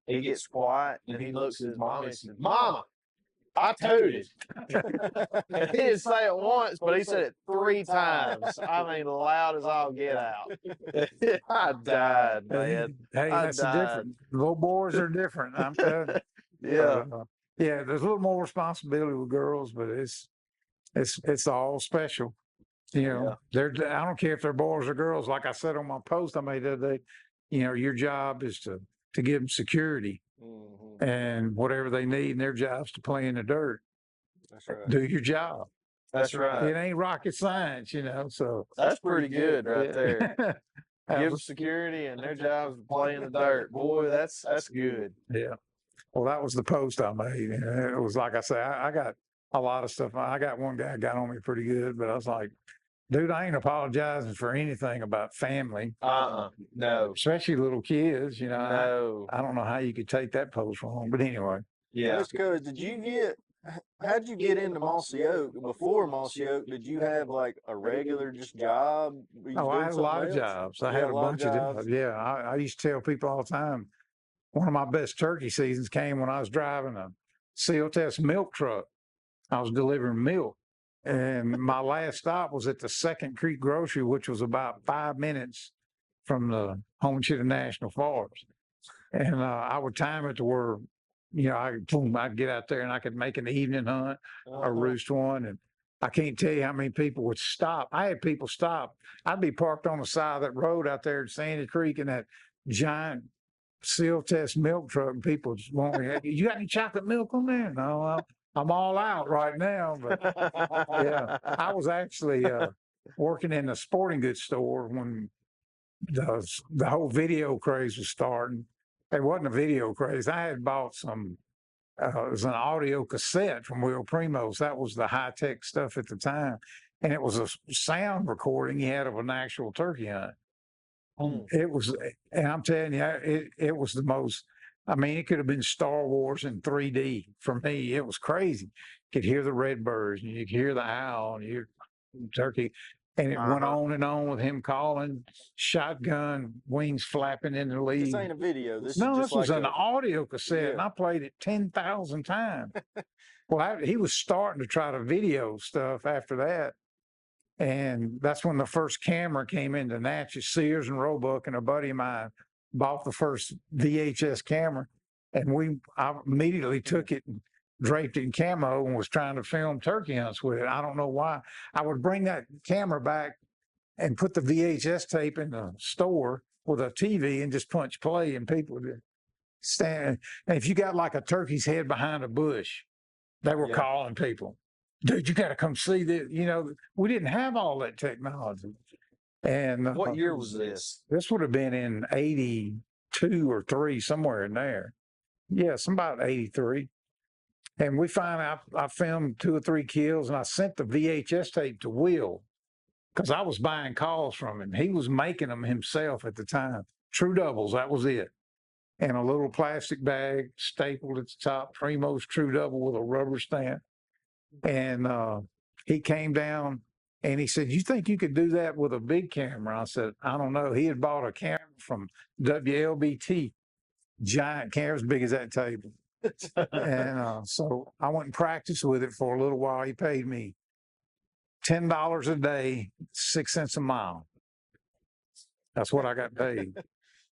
he gets quiet and he looks at his mama and says, "Mama, I tooted." And he didn't say it once, but he said it 3 times. I mean, loud as I'll get out. I died, man. Hey, that's different. Little boys are different. I'm telling you. Yeah, there's a little more responsibility with girls, but it's all special. You know, I don't care if they're boys or girls. Like I said on my post I made the other day, you know, your job is to give them security. And whatever they need in their jobs to play in the dirt. That's right. Do your job. That's right. It ain't rocket science, you know. So that's pretty good right there. Give them security and their jobs to play in the dirt. Boy, that's good. Yeah. Well, that was the post I made. And it was like I say, I got a lot of stuff. I got one guy got on me pretty good, but I was like, dude, I ain't apologizing for anything about family. No. Especially little kids, you know. No. I don't know how you could take that post wrong, but anyway. Yeah. Just because, how'd you get into Mossy Oak? Before Mossy Oak, did you have like a regular just job? I had a lot of jobs. I had a bunch of jobs. Yeah. I used to tell people all the time, one of my best turkey seasons came when I was driving a seal test milk truck. I was delivering milk. And my last stop was at the Second Creek Grocery, which was about 5 minutes from the Homestead National Forest. And I would time it to where, you know, I'd get out there and I could make an evening hunt, a roost one. And I can't tell you how many people would stop. I had people stop. I'd be parked on the side of that road out there at Sandy Creek in that giant seal test milk truck, and people just want me, "You got any chocolate milk on there?" No, I'm all out right now, but yeah, I was actually working in a sporting goods store when the whole video craze was starting. It wasn't a video craze. I had bought some. It was an audio cassette from Will Primo's. That was the high tech stuff at the time, and it was a sound recording he had of an actual turkey hunt. It was, and I'm telling you, it was the most. I mean, it could have been Star Wars in 3D for me. It was crazy. You could hear the redbirds, and you could hear the owl, and you hear turkey, and it went on and on with him calling, shotgun, wings flapping in the This leaves. ain't a video. This No, is this just was like an audio cassette, yeah. and I played it 10,000 times. Well, he was starting to try to video stuff after that. And that's when the first camera came into Natchez. Sears and Roebuck and a buddy of mine bought the first VHS camera. And I immediately took it and draped it in camo and was trying to film turkey hunts with it. I don't know why. I would bring that camera back and put the VHS tape in the store with a TV and just punch play, and people would stand. And if you got like a turkey's head behind a bush, they were calling people, dude, you got to come see this. You know, we didn't have all that technology. And What year was this? This would have been in 82 or 3, somewhere in there. Yes, about 83. And we find out I filmed 2 or 3 kills, and I sent the VHS tape to Will because I was buying calls from him. He was making them himself at the time. True doubles, that was it. In a little plastic bag, stapled at the top, Primo's True Double with a rubber stamp. And he came down and he said, "You think you could do that with a big camera?" I said, "I don't know." He had bought a camera from WLBT, giant camera as big as that table. And so I went and practiced with it for a little while. He paid me $10 a day, 6 cents a mile. That's what I got paid.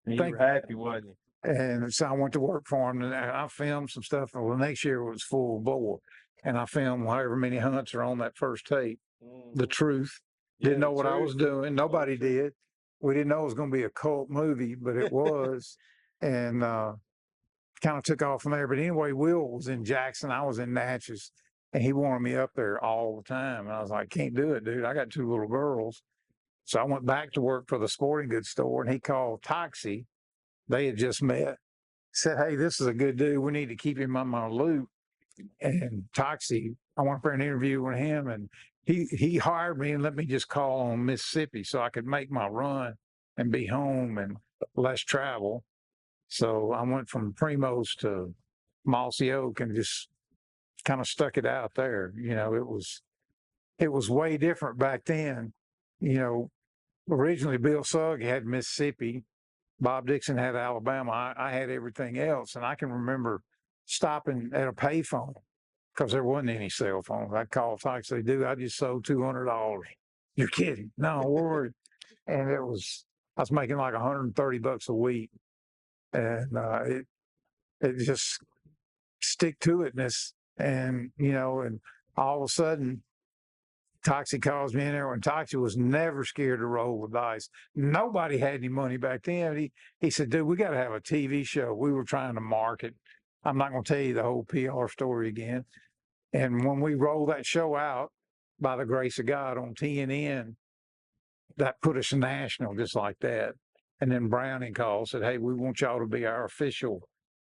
You were happy, wasn't you? And so I went to work for him, and I filmed some stuff. Well, the next year was full bore, and I filmed however many hunts are on that first tape. The truth. Didn't know what I was doing. Nobody did. We didn't know it was going to be a cult movie, but it was. And kind of took off from there. But anyway, Will was in Jackson. I was in Natchez, and he wanted me up there all the time. And I was like, "Can't do it, dude. I got 2 little girls." So I went back to work for the sporting goods store, and he called Toxie. They had just met. Said, "Hey, this is a good dude. We need to keep him on my loop." And Toxie, I went for an interview with him, and he hired me and let me just call on Mississippi so I could make my run and be home and less travel. So I went from Primo's to Mossy Oak and just kind of stuck it out there. You know, it was way different back then. You know, originally Bill Sugg had Mississippi. Bob Dixon had Alabama. I had everything else. And I can remember stopping at a payphone because there wasn't any cell phones. I'd call Toxie, "Dude, I just sold $200. You're kidding. No, worry." And I was making like $130 a week. And it just stick to itness. And, you know, and all of a sudden, Toxie calls me in there when Toxie was never scared to roll the dice. Nobody had any money back then. He said, "Dude, we got to have a TV show." We were trying to market. I'm not going to tell you the whole PR story again. And when we rolled that show out, by the grace of God, on TNN, that put us national just like that. And then Browning called, said, "Hey, we want y'all to be our official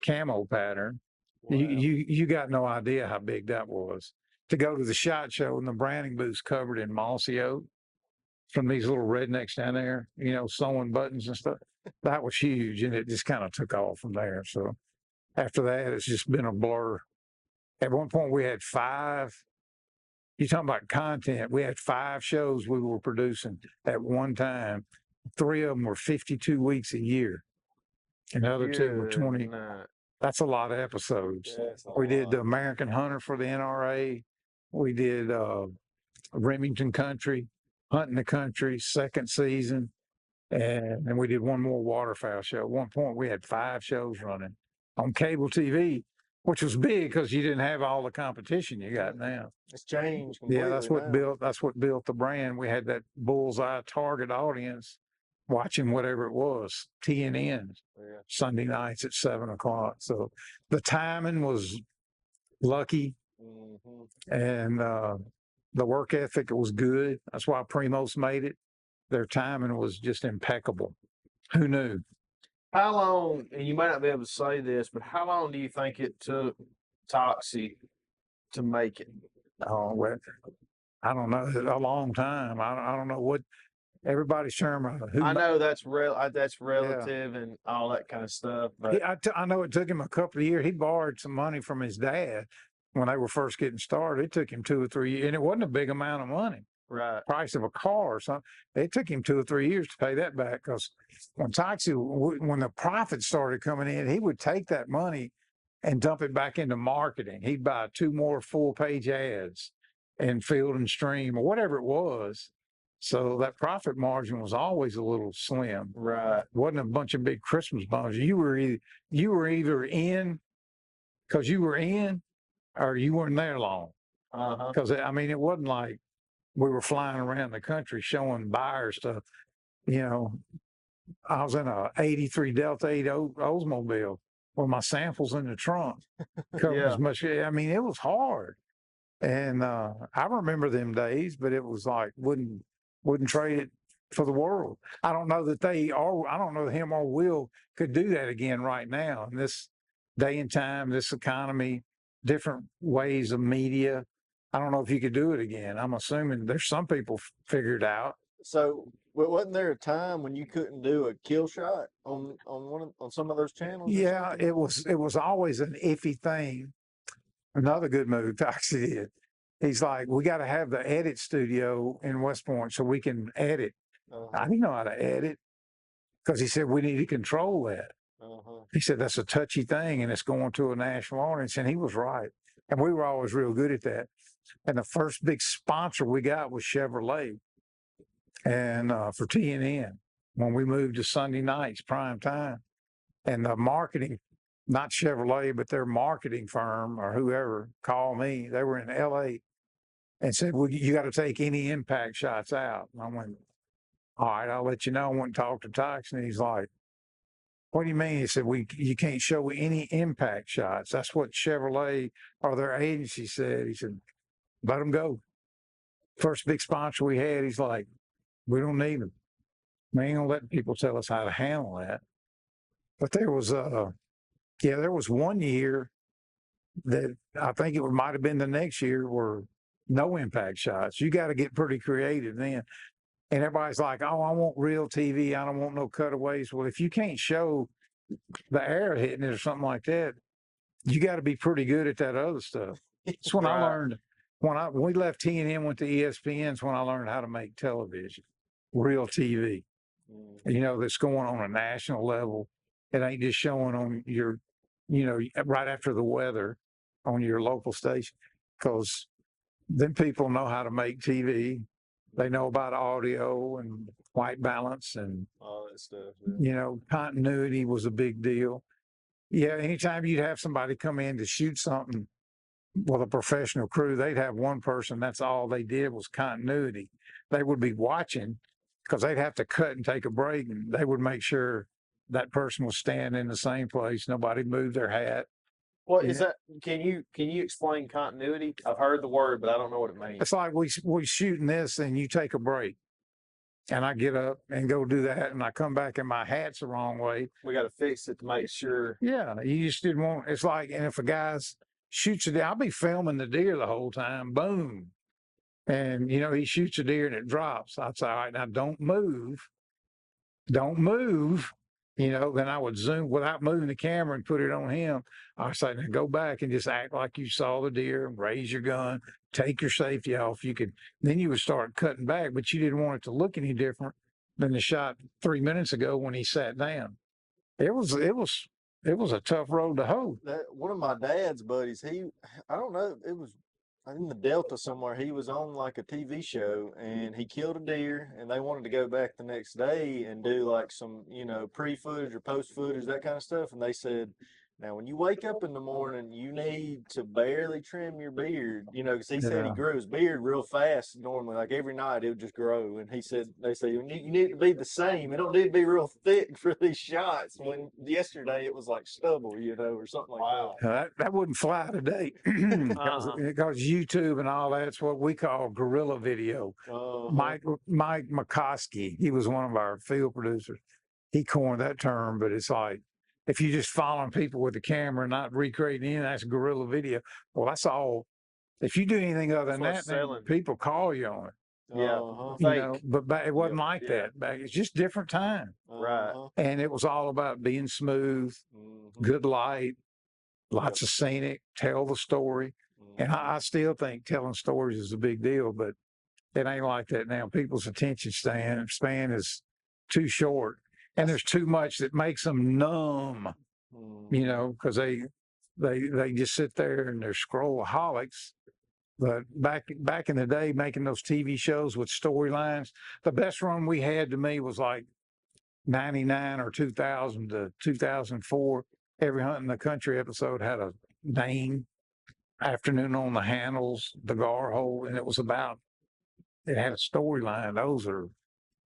camo pattern." Wow. You got no idea how big that was. To go to the SHOT Show and the Browning booths covered in mossy oak from these little rednecks down there, you know, sewing buttons and stuff. That was huge, and it just kind of took off from there. So after that, it's just been a blur. At one point, we had 5. You're talking about content. We had 5 shows we were producing at one time. 3 of them were 52 weeks a year, and the other 2 were 20. That's a lot of episodes. We did the American Hunter for the NRA. We did Remington Country, Hunting the Country, 2nd season, and we did one more waterfowl show. At one point, we had 5 shows running on cable TV, which was big because you didn't have all the competition you got now. It's changed completely. Yeah, that's what built the brand. We had that bullseye target audience watching whatever it was, TNN, Sunday nights at 7 o'clock. So the timing was lucky. Hmm. and the work ethic was good. That's why Primos made it. Their timing was just impeccable. Who knew? How long, and you might not be able to say this, but how long do you think it took Toxie to make it? Oh, well, I don't know. A long time. I don't know what everybody's term. I know that's that's Yeah. relative and all that kind of stuff, but I know it took him a couple of years. He borrowed some money from his dad when they were first getting started. It took him 2 or 3 years, and it wasn't a big amount of money. right, Price of a car or something. It took him 2 or 3 years to pay that back because when the profits started coming in, he would take that money and dump it back into marketing. He'd buy 2 more full-page ads in Field and Stream or whatever it was. So that profit margin was always a little slim. right. Wasn't a bunch of big Christmas bonuses. You were either in because you were in, or you weren't there long. Uh-huh. Because I mean, it wasn't like we were flying around the country showing buyers stuff. You know, I was in a '83 Delta 8 Oldsmobile with my samples in the trunk. Covered Yeah. as much. I mean, it was hard, and I remember them days. But it was like wouldn't trade it for the world. I don't know that they are. I don't know that him or Will could do that again right now in this day and time, this economy, different ways of media. I don't know if you could do it again. I'm assuming there's some people figured out. So, wasn't there a time when you couldn't do a kill shot on some of those channels or Yeah, something? it was always an iffy thing. Another good move Toxie did. He's like, we got to have the edit studio in West Point so we can edit. I Uh-huh, didn't know how to edit because he said we need to control that. uh-huh. He said that's a touchy thing and it's going to a national audience, and he was right. And we were always real good at that. And the first big sponsor we got was Chevrolet, and for TNN when we moved to Sunday nights prime time, and the marketing, not Chevrolet, but their marketing firm or whoever called me. They were in LA and said, well, you got to take any impact shots out. And I went, all right, I'll let you know. I went and talked to Tyson, and he's like, what do you mean? He said, you can't show any impact shots. That's what Chevrolet or their agency said. He said, let them go. First big sponsor we had, he's like, we don't need them. We ain't gonna let people tell us how to handle that. But there was one year that I think it might have been the next year where no impact shots. You got to get pretty creative then. And everybody's like, oh, I want real TV. I don't want no cutaways. Well, if you can't show the air hitting it or something like that, you got to be pretty good at that other stuff. It's when I Right. learned, when we left TNN, went to ESPN's when I learned how to make television, real TV, that's going on a national level. It ain't just showing on right after the weather on your local station, because then people know how to make TV. They know about audio and white balance, and All that stuff. Yeah. continuity was a big deal. Yeah, anytime you'd have somebody come in to shoot something with a professional crew, they'd have one person. That's all they did was continuity. They would be watching because they'd have to cut and take a break, and they would make sure that person was standing in the same place. Nobody moved their hat. What Yeah. is that? Can you explain continuity? I've heard the word, but I don't know what it means. It's like we shooting this, and you take a break, and I get up and go do that, and I come back and my hat's the wrong way. We got to fix it to make sure. Yeah, you just didn't want. It's like, and if a guy's shoots a deer, I'll be filming the deer the whole time. Boom, and he shoots a deer and it drops. I'd say, all right, now don't move, don't move. Then I would zoom without moving the camera and put it on him. I say, now go back and just act like you saw the deer, raise your gun, take your safety off. Then you would start cutting back, but you didn't want it to look any different than the shot 3 minutes ago when he sat down. It was a tough road to hoe. That one of my dad's buddies, I don't know, it was in the Delta somewhere. He was on like a TV show and he killed a deer, and they wanted to go back the next day and do like some, pre footage or post footage, that kind of stuff. And they said, Now, when you wake up in the morning, you need to barely trim your beard, you know, because he said he Yeah. grew his beard real fast normally. Like every night, it would just grow. And he said, they say, you need to be the same. It don't need to be real thick for these shots. When yesterday it was like stubble, you know, or something like Wow. That wouldn't fly today because Uh-huh. YouTube and all that's what we call guerrilla video. that. Uh-huh. Mike McCoskey, he was one of our field producers. He coined that term, but it's like if you just following people with the camera, not recreating anything, that's guerrilla video. Well, that's all. If you do anything other That's than what's that, then selling. people call you on it. Yeah. Uh-huh. You Fake. know, but back, it wasn't Yep. like Yeah. that. Back, it's just different time, Right. Uh-huh. and it was all about being smooth, Mhm. good light, lots of scenic, tell the story. And Mhm. I still think telling stories is a big deal, but it ain't like that now. People's attention span is too short, and there's too much that makes them numb. You Mhm. know, because they just sit there and they're scrollaholics. But back in the day, making those TV shows with storylines, the best run we had to me was like 99 or 2000 to 2004. Every Hunt in the Country episode had a name. Afternoon on the Handles, the Gar Hole, and it had a storyline. Those are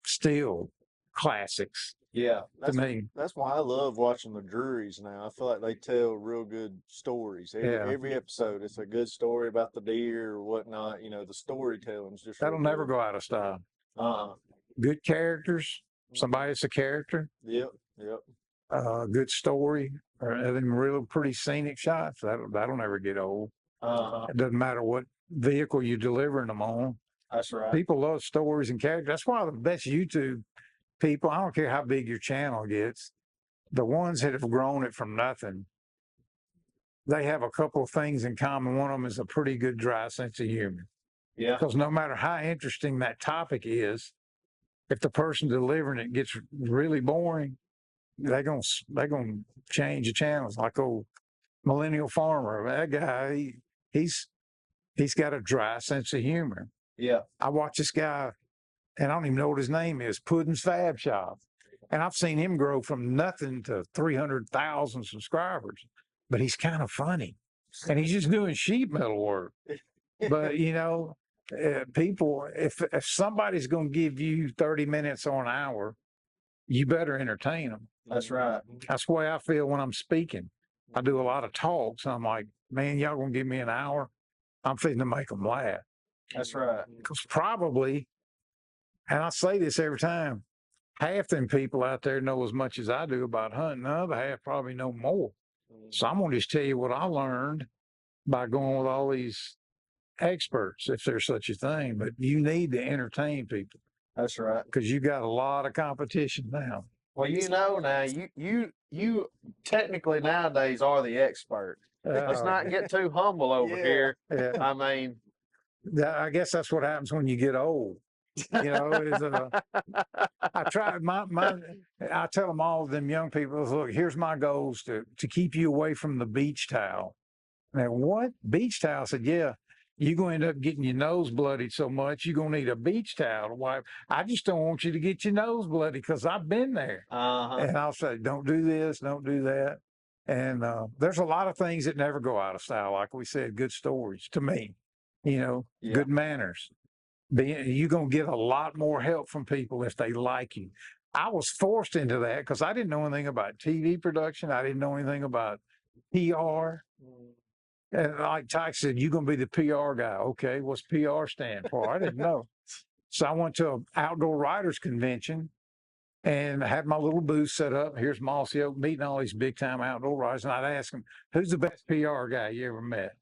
still classics Yeah. to That's me. that's why I love watching the Druries now. I feel like they tell real good stories. Yeah. Every episode, it's a good story about the deer or whatnot. You know, the storytelling's just real That'll never good. go out of style. Uh-huh. Good characters, Mhm. somebody that's a character, Yep. Yep. good story, and then real pretty scenic shots. That'll never get old. Uh-huh. It doesn't matter what vehicle you're delivering them on. That's right. People love stories and characters. That's why the best YouTube people, I don't care how big your channel gets, the ones that have grown it from nothing, they have a couple of things in common. One of them is a pretty good dry sense of humor. Yeah. Because no matter how interesting that topic is, if the person delivering it gets really boring, they're gonna change the channels. Like old Millennial Farmer, that guy, he's got a dry sense of humor. Yeah. I watch this guy, and I don't even know what his name is, Puddin's Fab Shop, and I've seen him grow from nothing to 300,000 subscribers. But he's kind of funny, and he's just doing sheet metal work. But you know, people, if somebody's going to give you 30 minutes or an hour, you better entertain them. That's right. That's the way I feel when I'm speaking. I do a lot of talks. I'm like, man, y'all going to give me an hour? I'm fitting to make them laugh. That's right. Because probably, and I say this every time, half them people out there know as much as I do about hunting. The other half probably know more. So I'm going to just tell you what I learned by going with all these experts, if there's such a thing. But you need to entertain people That's right. because you got a lot of competition now. Well, you know now, you technically nowadays are the expert. Let's not get too humble over Yeah. here. Yeah, I mean, I guess that's what happens when you get old. You know, I try I tell them all them young people, look, here's my goals to keep you away from the beach towel. Now, what beach towel? I said, yeah, you're going to end up getting your nose bloodied so much you're going to need a beach towel to wipe. I just don't want you to get your nose bloody because I've been there. uh-huh. And I'll say, don't do this, don't do that. And there's a lot of things that never go out of style. Like we said, good stories to me, you know, Yeah. good manners. You're going to get a lot more help from people if they like you. I was forced into that because I didn't know anything about TV production. I didn't know anything about PR. And like Ty said, you're going to be the PR guy. Okay, what's PR stand for? I didn't know. So I went to an outdoor writers convention and had my little booth set up. Here's Mossy Oak meeting all these big time outdoor writers. And I'd ask them, who's the best PR guy you ever met?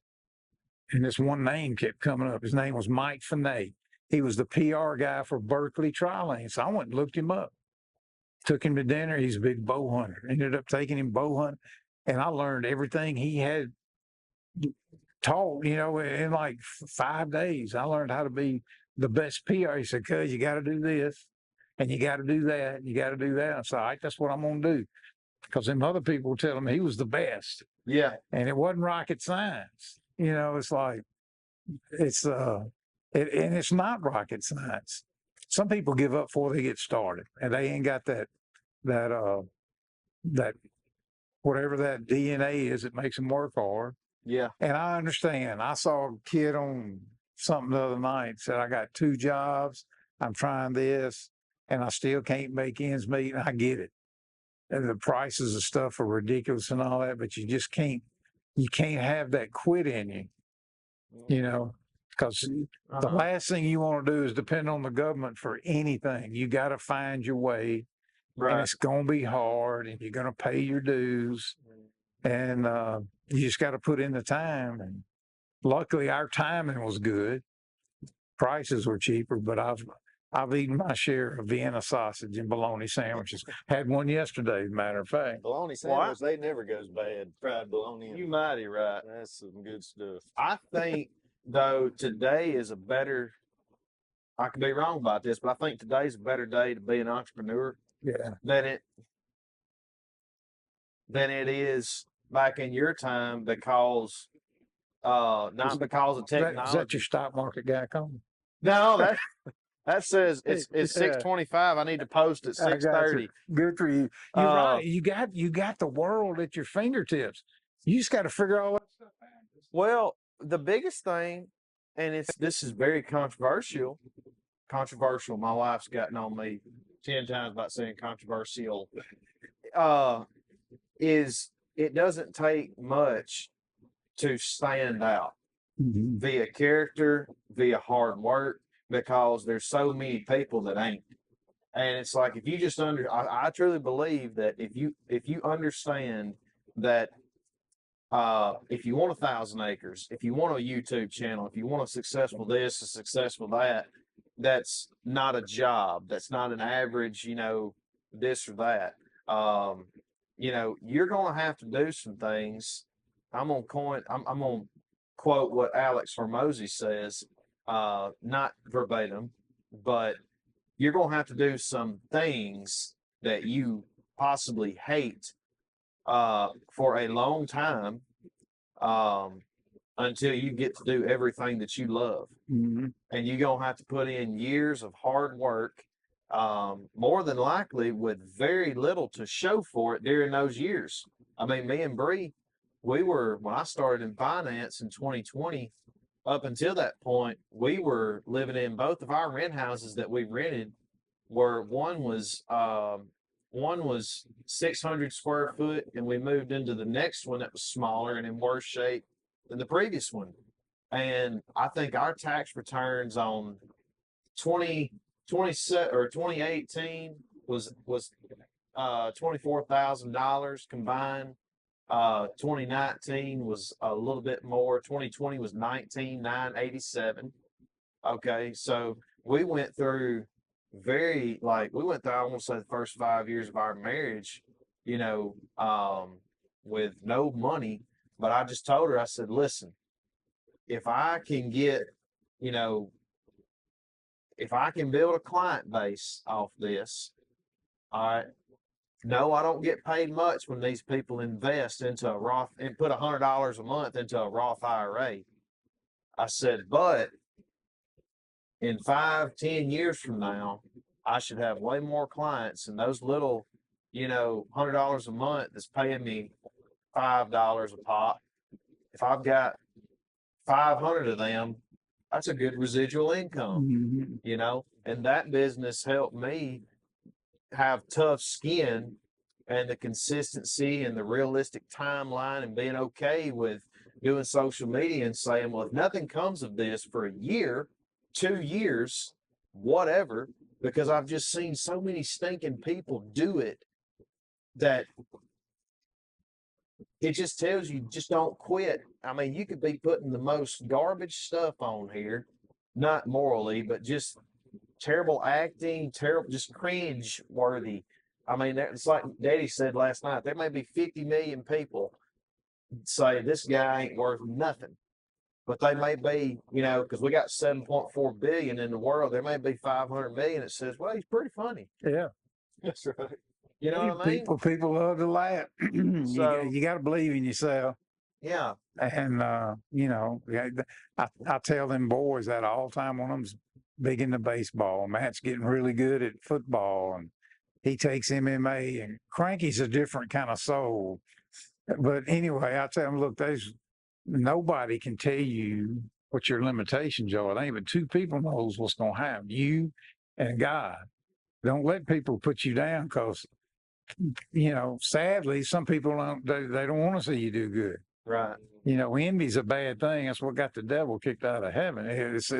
And this one name kept coming up. His name was Mike Finney. He was the PR guy for Berkeley Tri-Lane. So I went and looked him up. Took him to dinner. He's a big bow hunter. Ended up taking him bow hunting. And I learned everything he had taught, you know, in like 5 days. I learned how to be the best PR. He said, cuz you got to do this and you got to do that. And you got to do that. I said, all right, that's what I'm going to do. Because them other people were telling me he was the best. Yeah. And it wasn't rocket science. You know, it's like, and it's not rocket science. Some people give up before they get started and they ain't got that whatever that DNA is that makes them work hard. Yeah. And I understand. I saw a kid on something the other night said, I got 2 jobs. I'm trying this and I still can't make ends meet. And I get it. And the prices of stuff are ridiculous and all that, but you just you can't have that quit in you, you know, because the last thing you want to do is depend on the government for anything. You got to find your way, and Right. it's going to be hard, and you're going to pay your dues, and you just got to put in the time. And luckily, our timing was good. Prices were cheaper, but I've eaten my share of Vienna sausage and bologna sandwiches. Had one yesterday, as a matter of fact. Bologna Well, sandwich, they never goes bad. Fried bologna. You mighty right. That's some good stuff. I think though today is a better. I could be wrong about this, but I think today's a better day to be an entrepreneur Yeah. than it is back in your time because not because of Is technology. that your stock market guy calling? No, that says it's Yeah. 6:25. I need to post at I got you. 6:30. Good for you. You're right. You got the world at your fingertips. You just got to figure all that stuff out. Well, the biggest thing, and this is very controversial. Controversial. My wife's gotten on me 10 times about saying controversial. Is it doesn't take much to stand out via character, via hard work, because there's so many people that ain't. And it's like if you just I truly believe that if you understand that if you want 1,000 acres, if you want a YouTube channel, if you want a successful this, a successful that, that's not a job. That's not an average, this or that. You're going to have to do some things. I'm going to quote what Alex Hormozy says, not verbatim, but you're going to have to do some things that you possibly hate for a long time until you get to do everything that you love. And you're going to have to put in years of hard work, more than likely with very little to show for it during those years. I mean, me and Bree, when I started in finance in 2020, up until that point, we were living in both of our rent houses that we rented where one was 600 square foot, and we moved into the next one that was smaller and in worse shape than the previous one. And I think our tax returns on 2018 was $24,000 combined. 2019 was a little bit more. 2020 was 19,987. Okay, so we went through I want to say the first 5 years of our marriage, with no money. But I just told her, I said, listen, if I can get, if I can build a client base off this, all right. No, I don't get paid much when these people invest into a Roth and put $100 a month into a Roth IRA. I said, but in 5-10 years from now, I should have way more clients, and those little, $100 a month that's paying me $5 a pop. If I've got 500 of them, that's a good residual income, and that business helped me have tough skin and the consistency and the realistic timeline and being okay with doing social media and saying, well, if nothing comes of this for a year, 2 years, whatever, because I've just seen so many stinking people do it that it just tells you just don't quit. I mean, you could be putting the most garbage stuff on here, not morally, but just terrible acting, just cringe worthy. I mean, it's like Daddy said last night, there may be 50 million people say this guy ain't worth nothing. But they may be, because we got 7.4 billion in the world, there may be 500 million that says, well, he's pretty funny. Yeah. That's right. You know what I mean? People love to laugh. You got to believe in yourself. Yeah. And, I tell them boys that all the time. One of them's big into baseball. Matt's getting really good at football, and he takes MMA. And Cranky's a different kind of soul. But anyway, I tell them, look, there's nobody can tell you what your limitations are. There ain't but two people knows what's going to happen, you and God. Don't let people put you down because, sadly, some people they don't want to see you do good. Right. Envy's a bad thing. That's what got the devil kicked out of heaven. It's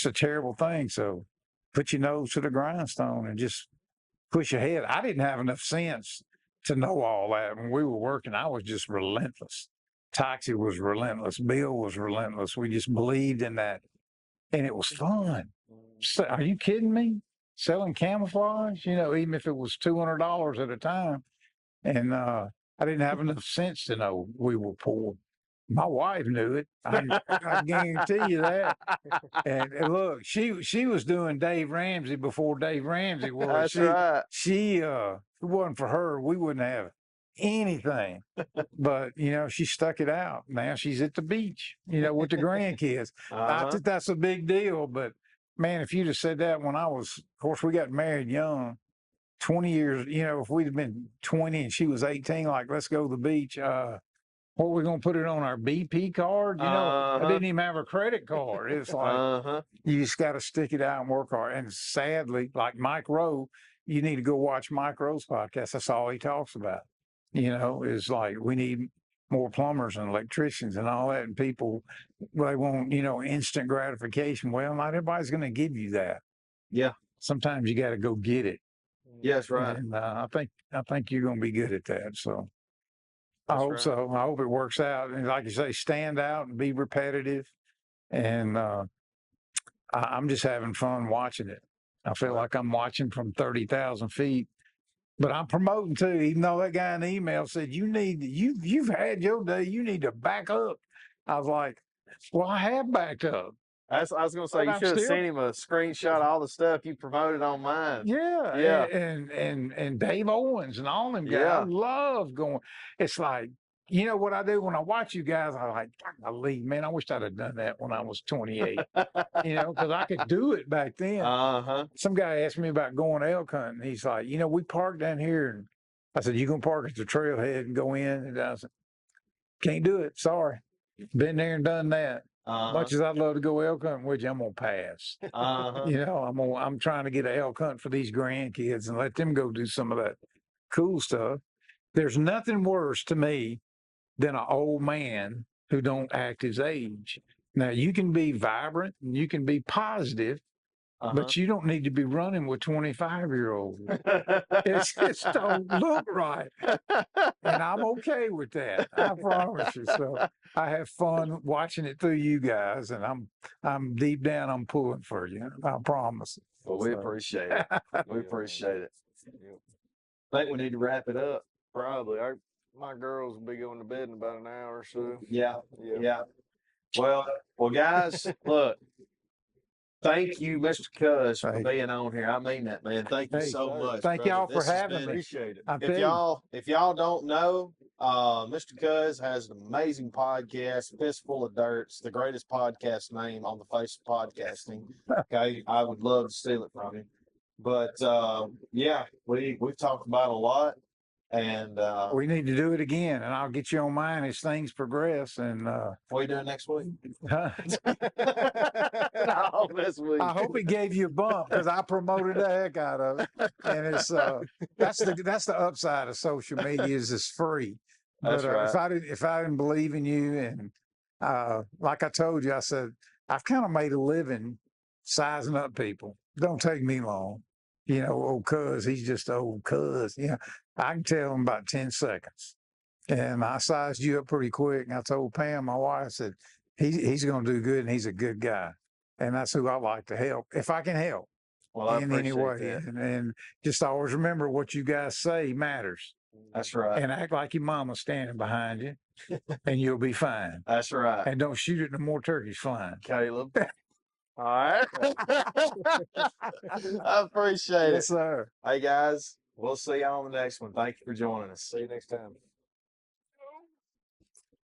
a terrible thing. So put your nose to the grindstone and just push ahead. I didn't have enough sense to know all that. When we were working, I was just relentless. Toxic was relentless. Bill was relentless. We just believed in that. And it was fun. So, are you kidding me? Selling camouflage, even if it was $200 at a time. And I didn't have enough sense to know we were poor. My wife knew it. I guarantee you that. And look, she was doing Dave Ramsey before Dave Ramsey was. That's right. If it wasn't for her, we wouldn't have anything. But she stuck it out. Now she's at the beach, with the grandkids. I think that's a big deal. But man, if you'd have said that when of course, we got married young. 20 years, if we'd have been 20 and she was 18, like, let's go to the beach. What are we going to put it on our BP card? I didn't even have a credit card. It's like, you just got to stick it out and work hard. And sadly, like Mike Rowe, you need to go watch Mike Rowe's podcast. That's all he talks about. Is like, we need more plumbers and electricians and all that. And people, they want, instant gratification. Well, not everybody's going to give you that. Yeah. Sometimes you got to go get it. Yes, right. And I think you're going to be good at that. So I hope so. I hope it works out. And like you say, stand out and be repetitive. And I'm just having fun watching it. I feel like I'm watching from 30,000 feet. But I'm promoting too, even though that guy in the email said you've had your day, you need to back up. I was like, well, I have backed up. I was going to say, you should have sent him a screenshot of all the stuff you promoted on mine. Yeah. And Dave Owens and all them guys. Yeah. I love going. It's like, what I do when I watch you guys, I'm like, golly, man, I wish I'd have done that when I was 28, because I could do it back then. Some guy asked me about going elk hunting. He's like, we park down here. And I said, you going to park at the trailhead and go in? And I said, can't do it. Sorry. Been there and done that. Much as I'd love to go elk hunting with you, I'm gonna pass. I'm trying to get an elk hunt for these grandkids and let them go do some of that cool stuff. There's nothing worse to me than an old man who don't act his age. Now you can be vibrant and you can be positive, but you don't need to be running with 25-year-olds. It just don't look right. And I'm okay with that. I promise you. So I have fun watching it through you guys, and I'm deep down, I'm pulling for you. I promise. Well, we appreciate it. We appreciate it. I think we need to wrap it up. Probably. My girls will be going to bed in about an hour or so. Yeah. Well, guys, look. Thank you, Mr. Cuz, for being on here. I mean that, man. Thank you so much. Thank y'all for having me. Appreciate it. If y'all don't know, Mr. Cuz has an amazing podcast, Fistful of Dirt. It's the greatest podcast name on the face of podcasting. Okay, I would love to steal it from him, but we've talked about a lot. And we need to do it again, and I'll get you on mine as things progress. And what are you doing next week? No, this week. I hope it gave you a bump because I promoted the heck out of it, and it's that's the upside of social media is it's free. That's right. If I didn't believe in you, and like I told you, I said I've kind of made a living sizing up people. Don't take me long. Old Cuz, he's just old Cuz. I can tell him about 10 seconds. And I sized you up pretty quick. And I told Pam, my wife, I said, he's going to do good and he's a good guy. And that's who I like to help, if I can help. Well, I in any way. that. And just always remember what you guys say matters. That's right. And act like your mama's standing behind you and you'll be fine. That's right. And don't shoot at no more turkeys flying. Caleb. All right. I appreciate it. Yes, sir. Hey, guys, we'll see you on the next one. Thank you for joining us. See you next time.